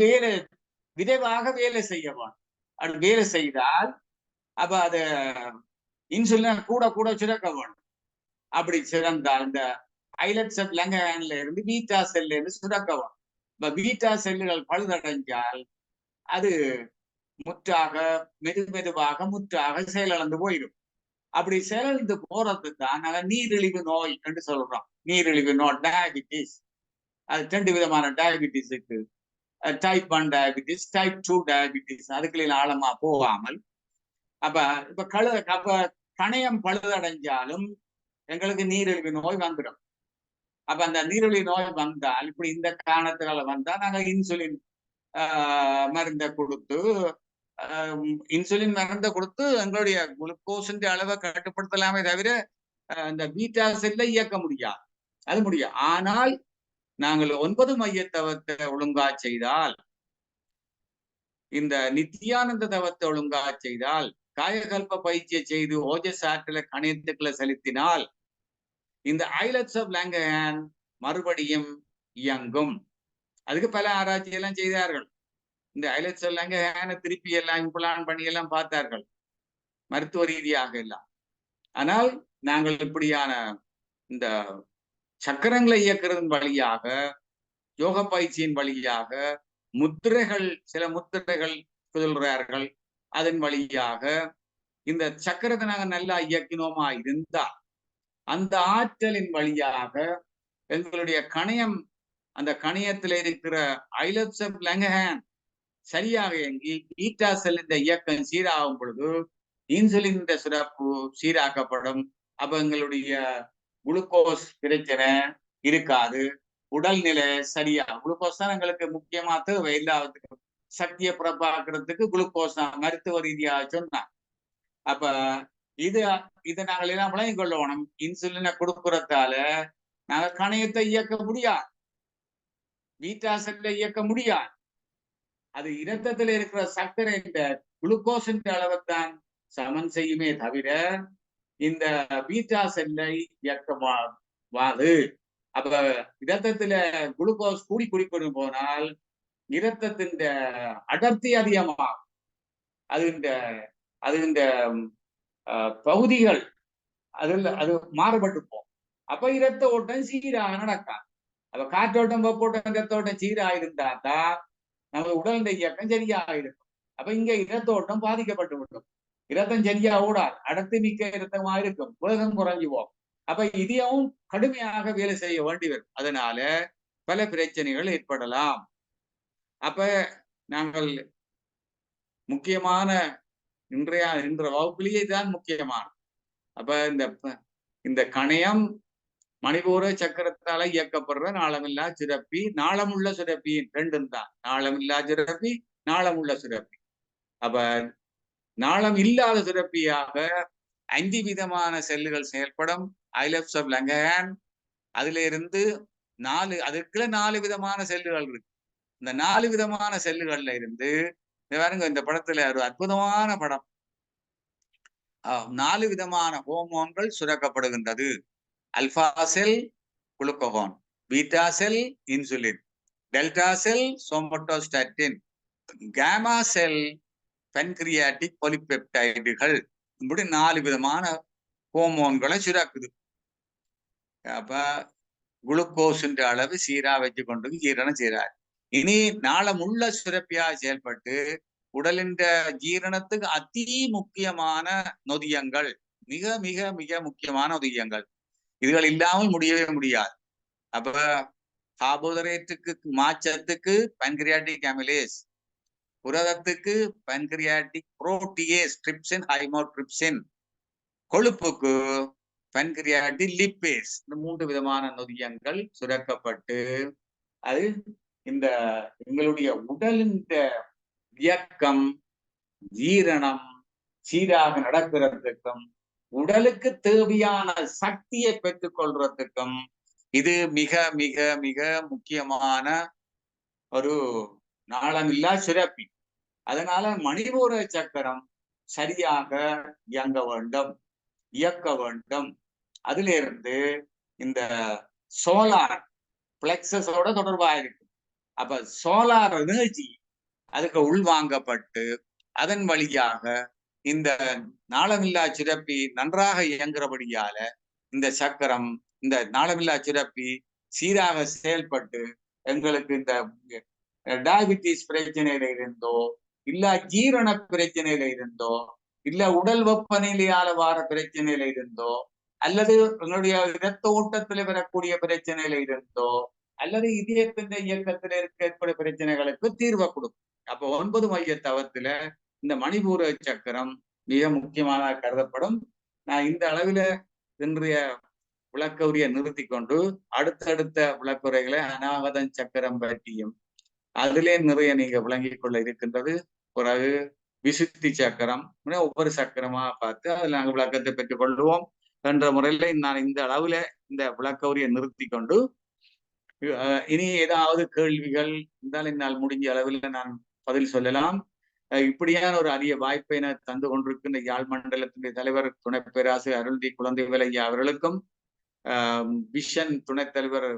விரைவாக வேலை செய்ய வேணும். அது வேலை செய்தால் அப்ப அது இன்சுலின் கூட கூட சுரக்க வேணும். அப்படி சிறந்தால் இந்த ஐலட்ஸ் ஆஃப் லங்கஹான்ல இருந்து பீட்டா செல்ல இருந்து சுரக்க வேணும். இப்ப பீட்டா செல்லுகள் பழுதடைஞ்சால் அது மெதுவாக முற்றாக செயலிழந்து போயிடும். அப்படி செயலிழந்து போறது தான் நாங்க நீரிழிவு நோய் என்று சொல்றோம். நீரிழிவு நோய், டயபிட்டிஸ். அது 2 விதமான டயபிட்டிஸ் இருக்கு. Type 1 diabetes, type 2 diabetes. அதுக்குள்ள ஆழமா போகாமல் அப்ப கணையம் பழுதடைஞ்சாலும் எங்களுக்கு நீரிழிவு நோய் வந்துடும். அப்ப அந்த நீரிழிவு நோய் வந்தால் இப்படி இந்த காரணத்துக்கால வந்தா நாங்க இன்சுலின் மருந்தை கொடுத்து எங்களுடைய குளுக்கோஸின் அளவை கட்டுப்படுத்தலாமே தவிர இந்த பீட்டா செல்லை இயக்க முடியாது. அது முடியும். ஆனால் நாங்கள் 9 மைய தவத்தை ஒழுங்கா செய்தால், இந்த நித்தியானந்த தவத்தை ஒழுங்கா செய்தால், காயகல்ப பயிற்சியை செய்து ஓஜஸ் ஆற்றலை கணையத்துக்குள்ள செலுத்தினால் இந்த ஐலட்ஸ் ஆஃப் லங்கஹான் மறுபடியும் இயங்கும். அதுக்கு பல ஆராய்ச்சி எல்லாம் செய்தார்கள். இந்த ஐலட்ஸ் ஆஃப் லங்கஹானை திருப்பி எல்லாம் இம்ப்ளான் பண்ணி எல்லாம் பார்த்தார்கள், மருத்துவ ரீதியாக எல்லாம். ஆனால் நாங்கள் இப்படியான இந்த சக்கரங்களை இயக்கிறதன் வழியாக, யோக பயிற்சியின் வழியாக, சில முத்திரைகள் சொல்றார்கள், அதன் வழியாக இந்த சக்கரத்தை நாங்கள் நல்லா இயக்கினோமா இருந்தா அந்த ஆற்றலின் வழியாக எங்களுடைய கணையம், அந்த கணையத்தில் இருக்கிற ஐலட்ஸ் ஆஃப் லங்கஹான் சரியாக இயங்கி பீட்டா செல் இந்த இயக்கம் சீராகும் பொழுது இன்சுலின் சுரப்பு சீராக்கப்படும். அப்ப எங்களுடைய குளுக்கோஸ் பிரச்சனை இருக்காது, உடல்நிலை சரியா. குளுக்கோஸ் தான் எங்களுக்கு முக்கியமா தேவை, எல்லாத்துக்கும் சக்தியை புறப்பாக்குறதுக்கு குளுக்கோஸ் தான் மருத்துவ ரீதியாக சொன்னாங்க. அப்ப இதை நாங்கள் எல்லாம் விளங்கிக் கொள்ளணும். இன்சுலினை கொடுக்கறதால நாங்க கணையத்தை இயக்க முடியாது, பீட்டா செல்லை இயக்க முடியாது. அது இரத்தத்தில் இருக்கிற சர்க்கரை இந்த குளுக்கோஸ் அளவைத்தான் சமன் செய்யுமே தவிர இந்த பீட்டா செல்லை இயக்கமாவாது. அப்ப இரத்தத்துல குளுக்கோஸ் கூடி போனால் இரத்தத்தின் அடர்த்தி அதிகமாகும். அது இந்த பகுதிகள் அது மாறுபட்டு போகும். அப்ப இரத்த ஓட்டம் சீராக நடக்காது. அப்ப காற்றோட்டம், வெப்போட்டம், இரத்த ஓட்டம் சீராக இருந்தாதான் நமது உடல் இயக்கம் சரியாக இருக்கும். அப்ப இங்க இரத்தோட்டம் பாதிக்கப்பட்டு விடும், இரத்தம் சரியா ஓடாது, அடர்த்தி மிக்க இரத்தமா இருக்கும், வேகம் குறைஞ்சு போகும். அப்ப இதயமும் கடுமையாக வேலை செய்ய வேண்டி வரும். அதனால பல பிரச்சனைகள் ஏற்படலாம். அப்ப நாங்கள் முக்கியமான இன்ற வகுப்பிலேயே தான் முக்கியமான அப்ப இந்த கணையம் மணிபூர சக்கரத்தால இயக்கப்படுற நாளமில்லா சுரப்பி, நாளமுள்ள சுரப்பி ரெண்டும் தான். நாளமில்லா சுரப்பி, நாளமுள்ள சுரப்பி. அப்ப நாளம் இல்லாத சுரப்பியாக 5 விதமான செல்லுகள் செயல்படும். ஐலப்ஸ் ஆஃப் லங்கஹான், அதுல இருந்து 4 அதுக்குள்ள 4 விதமான செல்லுகள் இருக்கு. இந்த 4 விதமான செல்லுகள்ல இருந்து பாருங்க, இந்த படத்துல ஒரு அற்புதமான படம். 4 விதமான ஹோமோன்கள் சுரக்கப்படுகின்றது. அல்பா செல் குளுக்கோகோன், beta cell insulin, delta cell சோமட்டோஸ்டாட்டின், gamma செல் பென்கிரியாட்டிக் பாலிபெப்டைடுகள். இப்படி 4 விதமான ஹோமோன்களை சுரக்குது. அப்ப குளுக்கோஸ் அளவு சீரா வச்சு கொண்டு ஜீரணம் செய்யறாரு. இனி நாளமுள்ள சுரப்பியா செயல்பட்டு உடலின் ஜீரணத்துக்கு அதி முக்கியமான நொதியங்கள், மிக மிக மிக முக்கியமான நொதியங்கள். இதுகள் இல்லாமல் முடியவே முடியாது. அப்ப கார்போஹைட்ரேட்டுக்கு மாச்சத்துக்கு பன்கிரியாட்டிக் அமிலேஸ், புரதத்துக்கு பன்கிரியாட்டிக் புரோட்டியேஸ், ட்ரிப்சின், ஹைமோட்ரிப்சின், கொழுப்புக்கு பன்கிரியாட்டிக் லிப்பேஸ். இந்த 3 விதமான நொதியங்கள் சுரக்கப்பட்டு அது இந்த எங்களுடைய உடலின் இயக்கம், ஜீரணம் சீராக நடக்கிறதுக்கும் உடலுக்கு தேவையான சக்தியை பெற்றுக் கொள்றதுக்கும் இது மிக மிக மிக முக்கியமான ஒரு நாளமில்லா சுரப்பி. அதனால மணிபூர சக்கரம் சரியாக இயக்க வேண்டும். அதுல இருந்து இந்த சோலார் பிளெக்சஸோட தொடர்பாயிருக்கு. அப்ப சோலார் எனர்ஜி அதுக்கு உள்வாங்கப்பட்டு அதன் வழியாக இந்த நாளமில்லா சுரப்பி நன்றாக இயங்குறபடியால இந்த சக்கரம், இந்த நாளமில்லா சுரப்பி சீராக செயல்பட்டு எங்களுக்கு இந்த டயபிட்டிஸ் பிரச்சனையில இருந்தோ, இல்ல ஜீரண பிரச்சனையில இருந்தோ, இல்ல உடல் வெப்பநிலையால வார பிரச்சனையில இருந்தோ, அல்லது எங்களுடைய இரத்த ஓட்டத்துல வரக்கூடிய பிரச்சனையில இருந்தோ, அல்லது இதயத்தின் இயக்கத்துல ஏற்படும் பிரச்சனைகளுக்கு தீர்வை கொடுக்கும். அப்ப 9 மைய தவத்துல இந்த மணிபூர சக்கரம் மிக முக்கியமாக கருதப்படும். நான் இந்த அளவில இன்றைய விளக்கவுரையை நிறுத்தி கொண்டு அடுத்தடுத்த விளக்குரைகளை அநாகதன் சக்கரம் பற்றியும் அதிலே நிறைய நீங்க விளங்கிக் கொள்ள இருக்கின்றது. பிறகு விசுத்தி சக்கரம், ஒவ்வொரு சக்கரமா பார்த்து அதில் நாங்கள் விளக்கத்தை பெற்றுக் கொள்வோம் என்ற முறையில நான் இந்த அளவுல இந்த விளக்கவுரையை நிறுத்தி கொண்டு இனி ஏதாவது கேள்விகள் இருந்தால் என்னால் முடிஞ்ச அளவில் நான் பதில் சொல்லலாம். இப்படியான ஒரு அரிய வாய்ப்பை என தந்து கொண்டிருக்கின்ற யாழ் மண்டலத்தினுடைய தலைவர் துணை பேராசிரியர் அருள்தி குழந்தைவேலையா அவர்களுக்கும், விஷன் துணைத் தலைவர்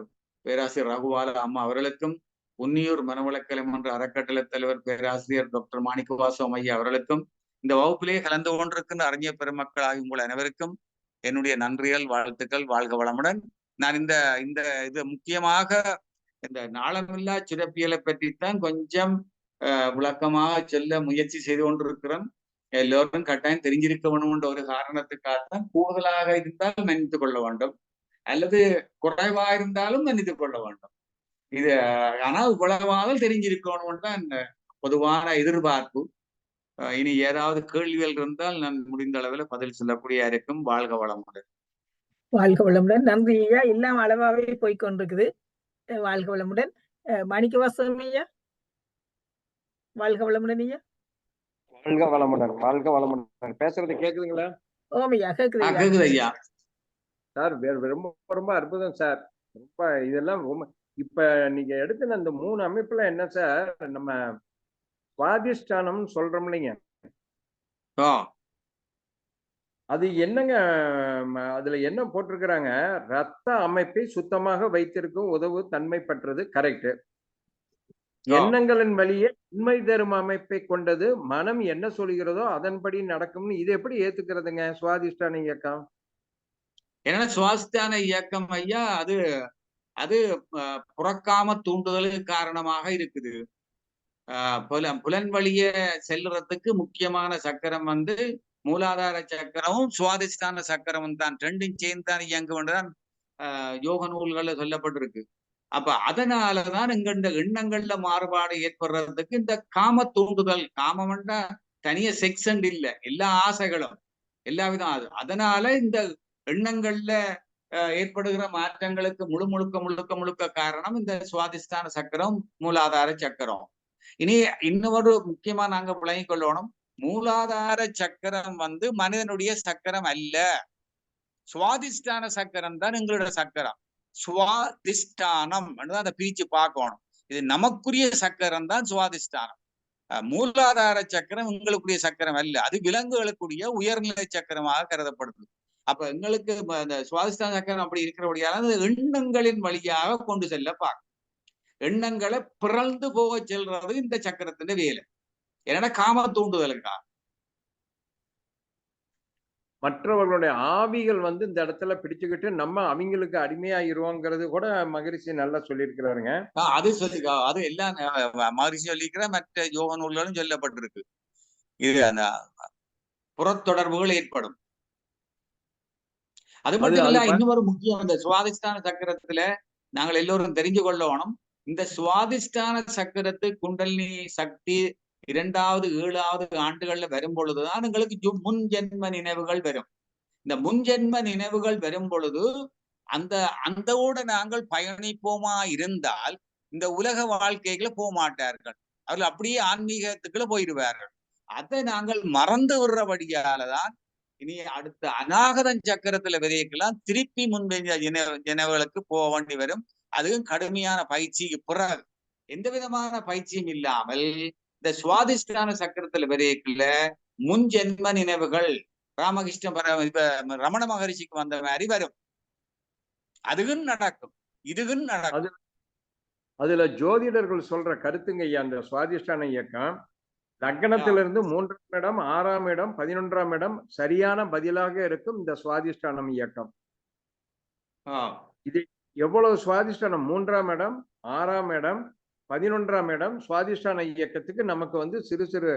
பேராசிரியர் ரகுவால அம்மா அவர்களுக்கும், உன்னியூர் மனவளக்கலை மன்ற அறக்கட்டளை தலைவர் பேராசிரியர் டாக்டர் மாணிக்கவாசம் ஐயா அவர்களுக்கும், இந்த வகுப்பிலே கலந்து கொண்டிருக்கின்ற அறிஞர் பெருமக்கள் ஆகிய உங்கள் அனைவருக்கும் என்னுடைய நன்றிகள், வாழ்த்துக்கள். வாழ்க வளமுடன். நான் இந்த இது முக்கியமாக இந்த நாளமில்லா சுரப்பியலை பற்றித்தான் கொஞ்சம் விளக்கமாக சொல்ல முயற்சி செய்து கொண்டிருக்கிறேன். எல்லோரும் கட்டாயம் தெரிஞ்சிருக்க வேண்டும் என்ற ஒரு காரணத்துக்காகத்தான் கூடுதலாக இருந்தால் மன்னித்துக் கொள்ள வேண்டும், அல்லது குறைவா இருந்தாலும் மன்னித்துக் கொள்ள வேண்டும். இது ஆனால் இவ்வளவாக தெரிஞ்சிருக்கணும் தான் பொதுவான எதிர்பார்ப்பு. இனி ஏதாவது கேள்விகள் இருந்தால் நான் முடிந்த அளவில் பதில் சொல்லக்கூடிய இருக்கும். வாழ்க வளமுடன். வாழ்க வளமுடன். நன்றி ஐயா. எல்லாம் அளவாவே போய்கொண்டிருக்குது. வாழ்க வளமுடன். மாணிக்கவாசகம் ஐயா, வாழ்க வளமுடன் ஐயா. வாழ்க வளமுடன். வாழ்க வளமுடன். பேசுறது கேக்குதுங்களா? ஓமையா கேக்குது ஐயா. சார் ரொம்ப ரொம்ப அற்புதம் சார். ரொம்ப இதெல்லாம் ரொம்ப இப்ப நீங்க எடுத்துன அந்த 3 அமைப்புல என்ன சார், நம்ம சுவாதிஷ்டானம் சொல்றோம் இல்லைங்க, அது என்னங்க? அதுல என்ன போட்டிருக்கிறாங்க? ரத்த அமைப்பை சுத்தமாக வைத்திருக்கும் உதவு தன்மை பெற்றது. கரெக்ட். எண்ணங்களின் வழியே உண்மை தரும் அமைப்பை கொண்டது. மனம் என்ன சொல்கிறதோ அதன்படி நடக்கும்னு இது எப்படி ஏத்துக்கிறதுங்க சுவாதிஷ்டான இயக்கம்? ஏன்னா சுவாதிஷ்டான இயக்கம் ஐயா அது புறக்காம தூண்டுதலுக்கு காரணமாக இருக்குது. புலன் வழிய செல்றதுக்கு முக்கியமான சக்கரம் மூலாதார சக்கரமும் சுவாதிஷ்டான சக்கரமும் தான். ரெண்டும் சேர்ந்தான் இயங்குவதுதான் யோக நூல்கள்ல சொல்லப்பட்டிருக்கு. அப்ப அதனாலதான் எங்கண்ட எண்ணங்கள்ல மாறுபாடு ஏற்படுறதுக்கு இந்த காம தூண்டுதல். காமம்னா தனிய செக்ஷன் இல்ல, எல்லா ஆசைகளும் எல்லாவிதம் அது. அதனால இந்த எண்ணங்கள்ல ஏற்படுகிற மாற்றங்களுக்கு முழுக்க காரணம் இந்த சுவாதிஷ்டான சக்கரம், மூலாதார சக்கரம். இனி இன்னொரு முக்கியமா நாங்க விளங்கிக் கொள்ளணும், மூலாதார சக்கரம் மனிதனுடைய சக்கரம் அல்ல. சுவாதிஷ்டான சக்கரம் தான் எங்களோட சக்கரம். சுவாதிஷ்டானம் அந்த பிரிச்சு பார்க்கணும். இது நமக்குரிய சக்கரம் தான் சுவாதிஷ்டானம். மூலாதார சக்கரம் எங்களுக்குரிய சக்கரம் அல்ல, அது விலங்குகளுக்குரிய உயர்நிலை சக்கரமாக கருதப்படுது. அப்ப எங்களுக்கு இந்த சுவாதிஷ்டான சக்கரம் அப்படி இருக்கிறபடியால அந்த எண்ணங்களின் வழியாக கொண்டு செல்ல பார்க்கும். எண்ணங்களை பிறழ்ந்து போக செல்றது இந்த சக்கரத்தின் வேலை. என்னன்னா காம தூண்டுதலுக்கா மற்றவர்களுடைய ஆவிகள் இந்த இடத்துல பிடிச்சுக்கிட்டு நம்ம அவங்களுக்கு அடிமையாயிருவோங்கிறது கூட மகரிஷி நல்லா சொல்லியிருக்கிறாருங்க. அது அது எல்லாம் மகரிஷி சொல்லிக்கிற மற்ற யோக நூல்களும் சொல்லப்பட்டிருக்கு. இது அந்த புறத்தொடர்புகள் ஏற்படும். அது மட்டும் இல்ல, இன்னொரு முக்கியம், இந்த சுவாதிஷ்டான சக்கரத்துல நாங்கள் எல்லோரும் தெரிஞ்சு கொள்ளணும். இந்த சுவாதிஷ்டான சக்கரத்து குண்டலினி சக்தி 2வது 7வது ஆண்டுகள்ல வரும் பொழுதுதான் எங்களுக்கு முன் ஜென்ம நினைவுகள் வரும். இந்த முன்ஜென்ம நினைவுகள் வரும் பொழுது அந்தோட நாங்கள் பயணிப்போமா இருந்தால் இந்த உலக வாழ்க்கைகளை போக மாட்டார்கள். அவர்கள் அப்படியே ஆன்மீகத்துக்குள்ள போயிடுவார்கள். அதை நாங்கள் மறந்து விடுறபடியாலதான் இனி அடுத்த அநாகதன் சக்கரத்துல விதைக்கலாம் திருப்பி முன்பின் நினைவுகளுக்கு போக வேண்டி வரும். அதுவும் கடுமையான பயிற்சிக்கு பிறகு. எந்த விதமான பயிற்சியும் இல்லாமல் இந்த சுவாதிஷ்டான சக்கரத்துல விதைக்குள்ள முன் ஜென்ம நினைவுகள் ராமகிருஷ்ண ரமண மகரிஷிக்கு வந்த மாதிரி வரும். அதுவும் நடக்கும், இதுவும் நடக்கும். அதுல ஜோதிடர்கள் சொல்ற கருத்துங்க ஐயா, அந்த சுவாதிஷ்டான இயக்கம் லக்னத்திலிருந்து 3ஆம் இடம், 6ஆம் இடம், 11ஆம் இடம் சரியான பதிலாக இருக்கும் இந்த சுவாதிஷ்டானம் இயக்கம். இது எவ்வளவு சுவாதிஷ்டானம், 3ஆம் இடம், 6ஆம் இடம், 11ஆம் இடம் சுவாதிஷ்டான இயக்கத்துக்கு நமக்கு சிறு சிறு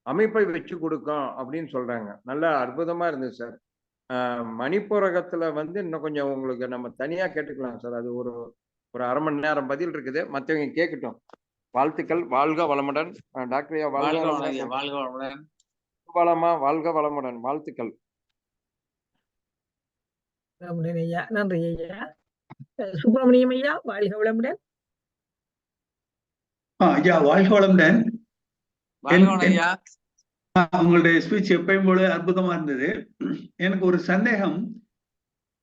அமைப்பை வச்சு கொடுக்கும் அப்படின்னு சொல்றாங்க. நல்லா அற்புதமா இருந்தது சார். மணிப்பூரகத்துல இன்னும் கொஞ்சம் உங்களுக்கு நம்ம தனியா கேட்டுக்கலாம் சார். அது ஒரு 1/2 மணி நேரம் பதில் இருக்குது, மற்றவங்க கேட்கட்டும். வாழ்த்துக்கள், வாழ்க வளமுடன். டாக்டர் ஐயா வாழ்க வளமுடன். வளமா வாழ்க வளமுடன், வாழ்த்துக்கள். ஐயா நன்றி ஐயா. சுப்பிரமணியம் ஐயா வாழ்க வளமுடன். ஐயா வாழ்க வளமுடன். உங்களுடைய ஸ்பீச் எப்பயும் போல அற்புதமா இருந்தது. எனக்கு ஒரு சந்தேகம்.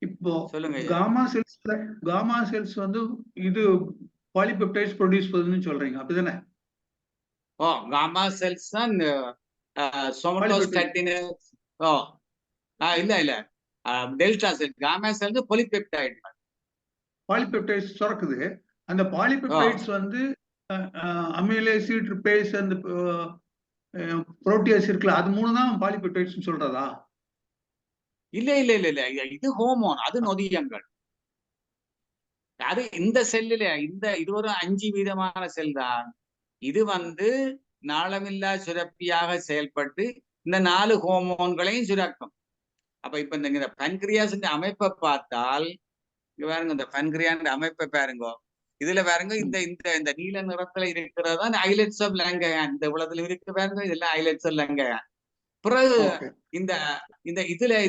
இப்போ காமா செல்ஸ் இது பாலிபெப்டைட்ஸ் ப்ரொடியூஸ் பண்ணுன்னு சொல்றீங்க, அப்படிதானே? காமா செல்ஸ் தான் சோமட்டோஸ்டாட்டின். இல்ல டெல்டா செல். காமா செல் பாலிபெப்டைட். பாலிபெப்டைட்ஸ் சுரக்குது. அந்த பாலிபெப்டைட்ஸ் அமிலேசி, ட்ரிப்பேஸ், அந்த புரோட்டியஸ் இருக்குல்ல, அது 3 தான் பாலிபெப்டைட்ஸ் சொல்றதா? இல்ல, இது ஹோமோன், அது நொதியங்கள். அது இந்த செல்லுல இது ஒரு 5 விதமான செல் தான். இது நாளமில்லா சுரப்பியாக செயல்பட்டு இந்த 4 ஹோமோன்களையும் சுரக்கும். அப்ப இப்ப இந்த பன்கிரியாஸ் அமைப்பை பார்த்தால் பாருங்க, இந்த பன்கிரியாஸ் அமைப்பை பாருங்க. இதுல பாருங்க, இந்த நீல நிறத்துல இருக்கிறதான் ஐலட்ஸ் ஆஃப் லங்கயான். இந்த உலகத்துல இருக்கு பாருங்க, இதெல்லாம் ஐலட்ஸ் ஆஃப் லங்கயான். பிறகு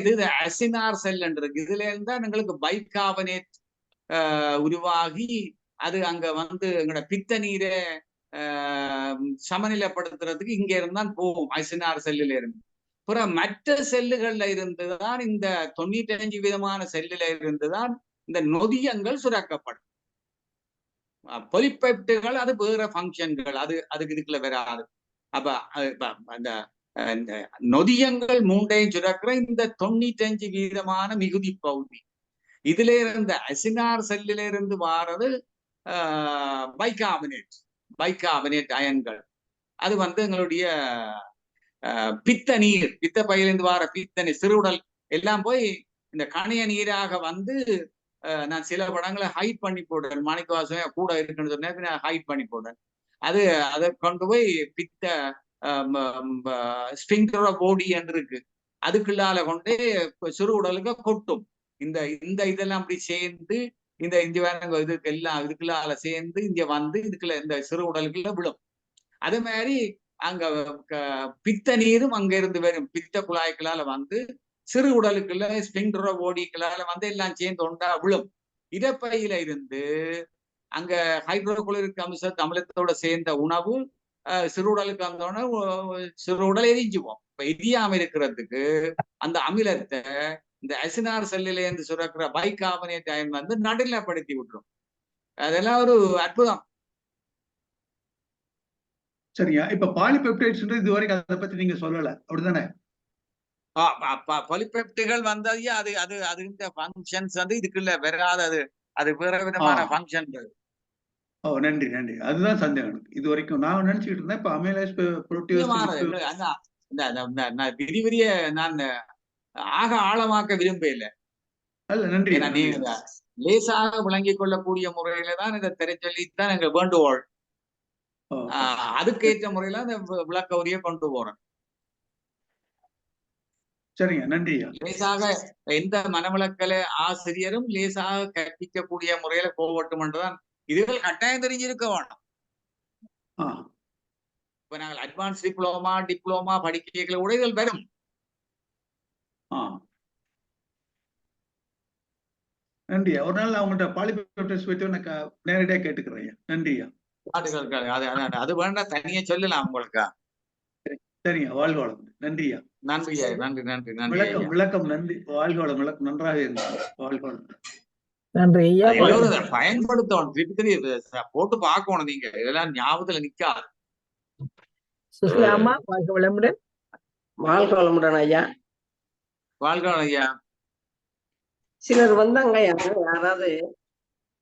இதுல அசினார் செல் இருக்கு. இதுல இருந்தா எங்களுக்கு பைகார்பனேட் உருவாகி அது அங்க எங்களோட பித்த நீரை சமநிலைப்படுத்துறதுக்கு இங்க இருந்தான் போகும், அசினார் செல்லுல இருந்து. பிறகு மற்ற செல்லுகள்ல இருந்துதான், இந்த 95 விதமான செல்லுல இருந்துதான் இந்த நொதியங்கள் சுரக்கப்படும். பொலிபெப்டுகள் அது வேற ஃபங்க்ஷன்கள், அதுக்கு இதுக்குள்ள வராது. அப்ப அந்த நொதியங்கள் 3ஐயும் சுரக்கிற இந்த 95 வீதமான மிகுதி பகுதி, இதுல இருந்த அசினார் செல்லில இருந்து வாரது பைகார்பனேட் அயன்கள். அது எங்களுடைய பித்த நீர், பித்த பையிலிருந்து வார பித்த நீர், சிறுவுடல் எல்லாம் போய் இந்த கணைய நீராக நான் சில படங்களை ஹைட் பண்ணி போடுறேன். மாணிக்கவாசகம் கூட இருக்குன்னு சொன்னேன், நான் ஹைட் பண்ணி போடுறேன். அதை கொண்டு போய் பித்த ஸ்பிங்டர் ஆஃப் பாடி என்று இருக்கு, அதுக்குள்ளால கொண்டு சிறு உடலுக்கு கொட்டும். இந்த இதெல்லாம் அப்படி சேர்ந்து இந்த இதுக்கு எல்லாம் இதுக்குள்ளால சேர்ந்து இதுக்குள்ள இந்த சிறு உடலுக்குள்ள விழும். அதே மாதிரி அங்க பித்த நீரும் அங்க இருந்து வரும், பித்த குழாய்களால சிறு உடலுக்குள்ள ஸ்பிங்டரோ ஓடிக்களால வந்து எல்லாம் சேர்ந்து ஒன்றா விழும். இறப்பையில இருந்து அங்க ஹைட்ரோகுளோரிக் அமிலத்தோட சேர்ந்த உணவு சிறு உடலுக்கு வந்தோடனே சிறு உடல் எரிஞ்சுவோம். இப்ப எரியாம இருக்கிறதுக்கு அந்த அமிலத்தை இந்த அசினார் செல்லில இருந்து சுரக்கிற பைகார்பனேட் அயன் வந்து நடுநிலைப்படுத்தி விட்டுரும். அதெல்லாம் ஒரு அற்புதம். சரியா? இப்ப பாலிபெப்டைட்ஸ் இது வரைக்கும் அதை பத்தி நீங்க சொல்லல, அப்படிதானே? பாலிபெப்டிகள் வந்தது அது அது அது இந்த ஃபங்க்ஷன்ஸ் வந்து இதுக்குள்ள வராது. அது வேற விதமான ஃபங்க்ஷன். ஓ, நன்றி நன்றி. அதுதான் சந்தேகம். இது வரைக்கும் நான் நினைச்சுக்கிட்டு இருந்தேன் இப்ப அமைலேஸ் விரிவிரிய நான் ஆக ஆழமாக்க விரும்ப இல்லை. அல்ல, நன்றி. லேசாக விளங்கிக் கொள்ளக்கூடிய முறையில தான் இதை தெரிஞ்சொல்லித்தான் எங்க வேண்டுகோள். அதுக்கேற்ற முறையில அந்த விளக்க உரிய கொண்டு போறேன். சரிங்க, நன்றி. லேசாக எந்த மனவிளக்கல ஆசிரியரும் லேசாக கற்பிக்கக்கூடிய முறையில போகட்டும் என்றுதான். இதுகள் கட்டாயம் தெரிஞ்சிருக்க வேணும். இப்ப நாங்கள் அட்வான்ஸ் டிப்ளோமா படிக்கிற உடைகள் வரும். நன்றி. ஒரு நாள் அவங்கள்ட்ட பாலிபெப்டைட்ஸ் பற்றி எனக்கு நேரடியா கேட்டுக்கிறேன். நன்றியா. அது வேண்டாம், தனியா சொல்லலாம் உங்களுக்கு. சரிங்க, வாழ்க வளம். நன்றியா. நன்றியா. நன்றி நன்றி நன்றி. விளக்கம் நன்றி. வாழ்க வளம். விளக்கம் நன்றாக இருந்தது. வாழ்க வளம். நன்றி ஐயா. பயன்படுத்தணும், திருப்பி போட்டு பார்க்கணும். நீங்க இதெல்லாம் ஞாபகத்துல நிக்காது. சுசிலாமா, வாழ்க வளமுடன். வாழ்க வளமுடன் ஐயா. வாழ்க வளம் ஐயா. சிலர் வந்தாங்க, யாராவது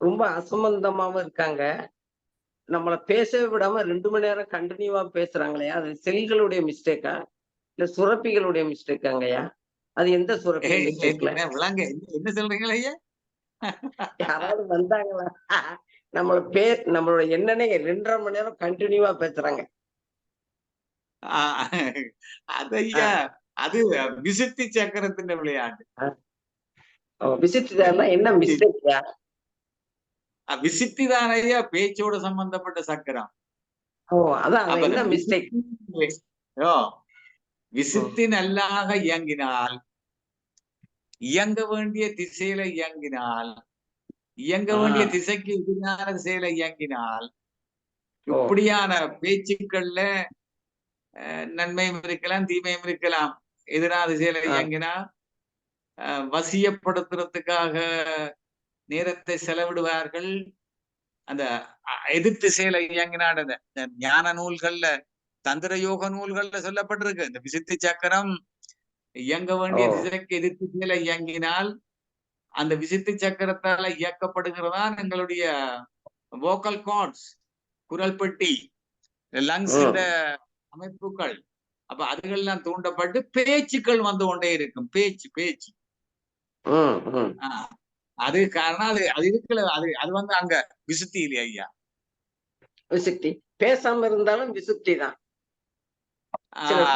ரொம்ப அசம்பந்தமாவும் இருக்காங்க, நம்மள பேசவே விடாம 2 மணி நேரம் கண்டினியூவா பேசுறாங்களே, அது செல்களுடைய மிஸ்டேக்கா இல்ல சுரப்பிகளுடைய மிஸ்டேக்காங்கய்யா? அது எந்த சுரப்பி மிஸ்டேக்ல? என்ன சொல்றீங்களா ஐயா? யாராவது வந்தாங்களா? நம்மளோட என்னன்னே 2.5 மணி நேரம் கண்டினியூவா பேசுறாங்க. அதையா, அது விசுத்தி சக்கரத்தின் விளையாட்டு. விசித்தி தானா? என்ன மிஸ்டேக்யா? விசித்தி தான் ஐயா பேச்சோட சம்பந்தப்பட்ட சக்கரம். அதான் என்ன மிஸ்டேக்? விசித்தி நல்லாக இயங்கினால், இயங்க வேண்டிய திசையில இயங்கினால், இயங்க வேண்டிய திசைக்கு எதிரான திசையில இயங்கினால், இப்படியான பேச்சுக்கள்ல நன்மையும் இருக்கலாம், தீமையும் இருக்கலாம். எதிரான திசையில இயங்கினா வசியப்படுத்துறதுக்காக நேரத்தை செலவிடுவார்கள். அந்த எதிர்த்து செயலை இயங்கினாட ஞான நூல்கள்ல, தந்திர யோக நூல்கள்ல சொல்லப்பட்டிருக்கு. இந்த விசித்தி சக்கரம் இயங்க வேண்டிய திசைக்கு எதிர்த்து செயலை இயங்கினால் அந்த விசித்தி சக்கரத்தால இயக்கப்படுகிறதான் எங்களுடைய வோக்கல் கார்ட்ஸ், குரல் பெட்டி, லங்ஸ் அமைப்புகள். அப்ப அதுகள்லாம் தூண்டப்பட்டு பேச்சுக்கள் வந்து கொண்டே இருக்கும். பேச்சு அது காரணம். அது இருக்குல்ல, அது வந்து அங்க விசுத்தி இல்லையா ஐயா? விசுத்தி. பேசாம இருந்தாலும் விசுத்தி தான்.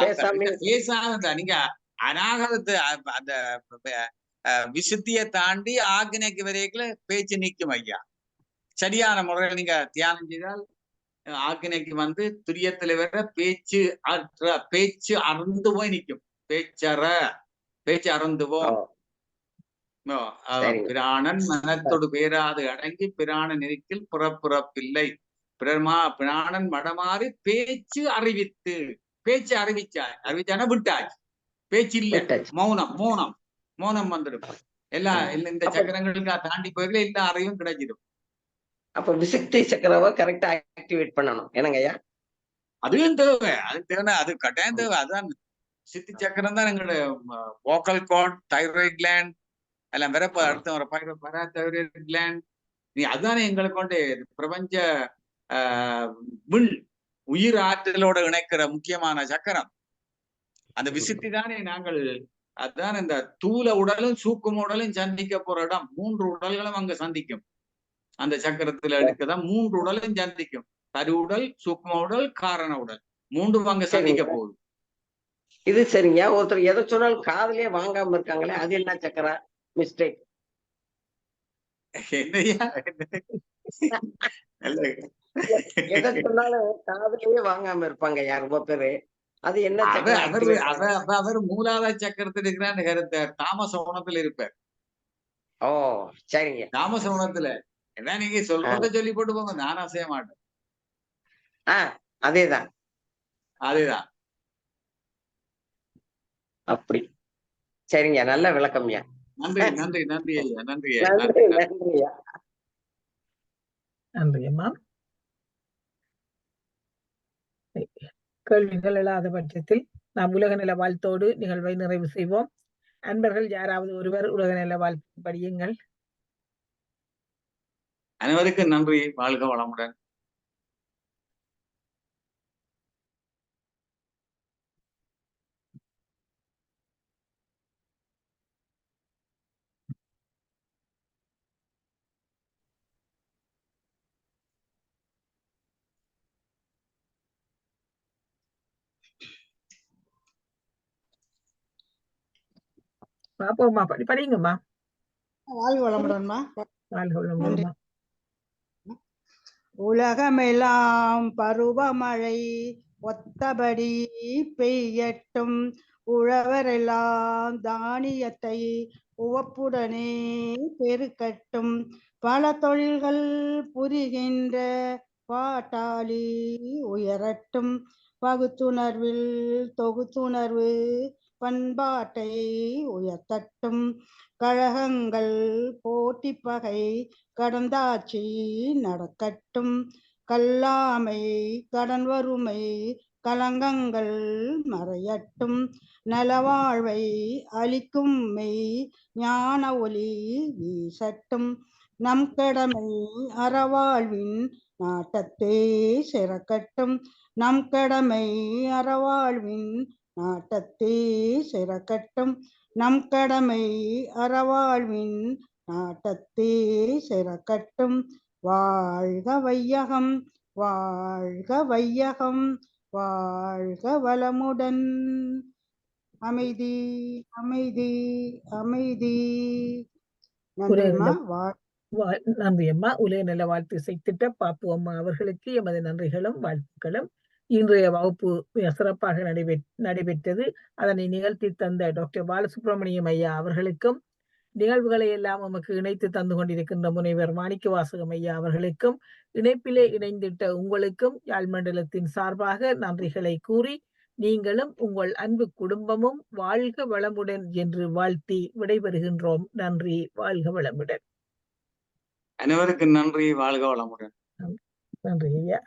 பேசாம நீங்க அநாகரத்து அந்த விசுத்திய தாண்டி ஆக்னைக்கு வரைக்குள்ள பேச்சு நிற்கும் ஐயா. சரியான முறையில் நீங்க தியானம் செய்தால் ஆக்னைக்கு வந்து துரியத்துல வர பேச்சு அறந்து போய் நிற்கும். பேச்சு அறந்துவோம். பிராணன் மனத்தோடு பேராது அடங்கி பிராண நெருக்கில் புறப்புறப்பில்லை. பிராணன் மடமாறி பேச்சு அறிவிச்சான விட்டாச்சு. பேச்சு இல்ல, மௌனம் வந்துடும். இந்த சக்கரங்களுக்கு தாண்டி போய்கள எல்லா அறிவும் கிடைச்சிடும். அப்ப விசுத்தி சக்கரவை கரெக்டா ஆக்டிவேட் பண்ணணும் என்னங்கய்யா? அதுவும் தேவை, அது கட்டாயம் தேவை. அதுதான் சித்தி சக்கரம் தான் எங்களோட வோக்கல் கார்ட், தைராய்டு கிளாண்ட் எல்லாம் வரப்ப அடுத்த ஒரு பராதைராய்டு கிளாண்ட். அதுதானே எங்களை கொண்டு பிரபஞ்ச உயிர் ஆற்றலோட இணைக்கிற முக்கியமான சக்கரம். அந்த விசுத்தி தானே நாங்கள். அதுதான் இந்த தூல உடலும் சூக்கும உடலும் சந்திக்க போற இடம். 3 உடல்களும் அங்க சந்திக்கும். அந்த சக்கரத்துல எடுக்கதான் 3 உடலும் சந்திக்கும். கரு உடல், சூக்கும உடல், காரண உடல், 3 அங்க சந்திக்க போகுது. இது சரிங்க. ஒருத்தர் எதை சொன்னாலும் காதலே வாங்காம இருக்காங்களே, அது என்ன சக்கரா மிஸ்டேக்? என்னையா எதை சொன்னாலும் காதலையே வாங்காம இருப்பாங்க ரொம்ப பேரு. அது என்ன அவர் சக்கரம் அவர் activate அவர் அவர் அவர் மூலாதார சக்கரத்தில் இருக்கிறான்னு கருத்தார். தாமச குணத்துல இருப்பார். ஓ சரிங்க. தாமச குணத்துல ஏன்னா நீங்க சொல்றத சொல்லி போட்டு போங்க, நானும் செய்ய மாட்டேன். அதேதான். அதேதான். அப்படி சரிங்க. நல்ல விளக்கம்யா. நன்றி நன்றி நன்றி ஐயா. நன்றி ஐயா. நன்றி நன்றியா. நன்றி அம்மா. கேள்விகள் இல்லாத பட்சத்தில் நாம் உலக நல வாழ்த்தோடு நிகழ்வை நிறைவு செய்வோம். அன்பர்கள் யாராவது ஒருவர் உலக நல வாழ்த்து படியுங்கள். அனைவருக்கும் நன்றி. வாழ்க வளமுடன். பாப்போம்மா, படிங்கம்மா. வாழ்க வளமுடன்மா. வாழ்க வளமுடன்மா. உலகமெல்லாம் பருவமழை ஒத்தபடி பெய்யட்டும், உழவரெல்லாம் தானியத்தை உவப்புடனே பெருக்கட்டும், பல தொழில்கள் புரிகின்ற பாட்டாளி உயரட்டும், பகுத்துணர்வில் தொகுத்துணர்வு பண்பாட்டை உயர்த்தட்டும், கழகங்கள் போட்டி பகை கடந்தாட்சி நடக்கட்டும், கல்லாமை கடன் வறுமை கலங்கங்கள் மறையட்டும், நலவாழ்வை அளிக்கும் மெய் ஞான ஒளி வீசட்டும், நம் கடமை அறவாழ்வின் நாட்டத்தே சிறக்கட்டும், நம் கடமை அறவாழ்வின் நாட்டத்தே சிறக்கட்டும், நம் கடமை அறவாழ்வின் நாட்டத்தே சிறக்கட்டும். வாழ்க வையகம், வாழ்க வையகம், வாழ்க வளமுடன். அமைதி அமைதி அமைதி. நன்றிம்மா. நன்றி அம்மா. உலக நல வாழ்த்து இசைத்திட்ட பாப்பு அம்மா அவர்களுக்கு எமது நன்றிகளும் வாழ்த்துக்களும். இன்றைய வகுப்பு மிக சிறப்பாக நடைபெற்றது. அதனை நிகழ்த்தி தந்த டாக்டர் பாலசுப்ரமணியம் ஐயா அவர்களுக்கும், நிகழ்வுகளை எல்லாம் நமக்கு இணைத்து தந்து கொண்டிருக்கின்ற முனைவர் மாணிக்கவாசகம் ஐயா அவர்களுக்கும், இணைப்பிலே இணைந்திட்ட உங்களுக்கும் யாழ் மண்டலத்தின் சார்பாக நன்றிகளை கூறி, நீங்களும் உங்கள் அன்பு குடும்பமும் வாழ்க வளமுடன் என்று வாழ்த்தி விடைபெறுகின்றோம். நன்றி. வாழ்க வளமுடன். அனைவருக்கும் நன்றி. வாழ்க வளமுடன். நன்றி ஐயா.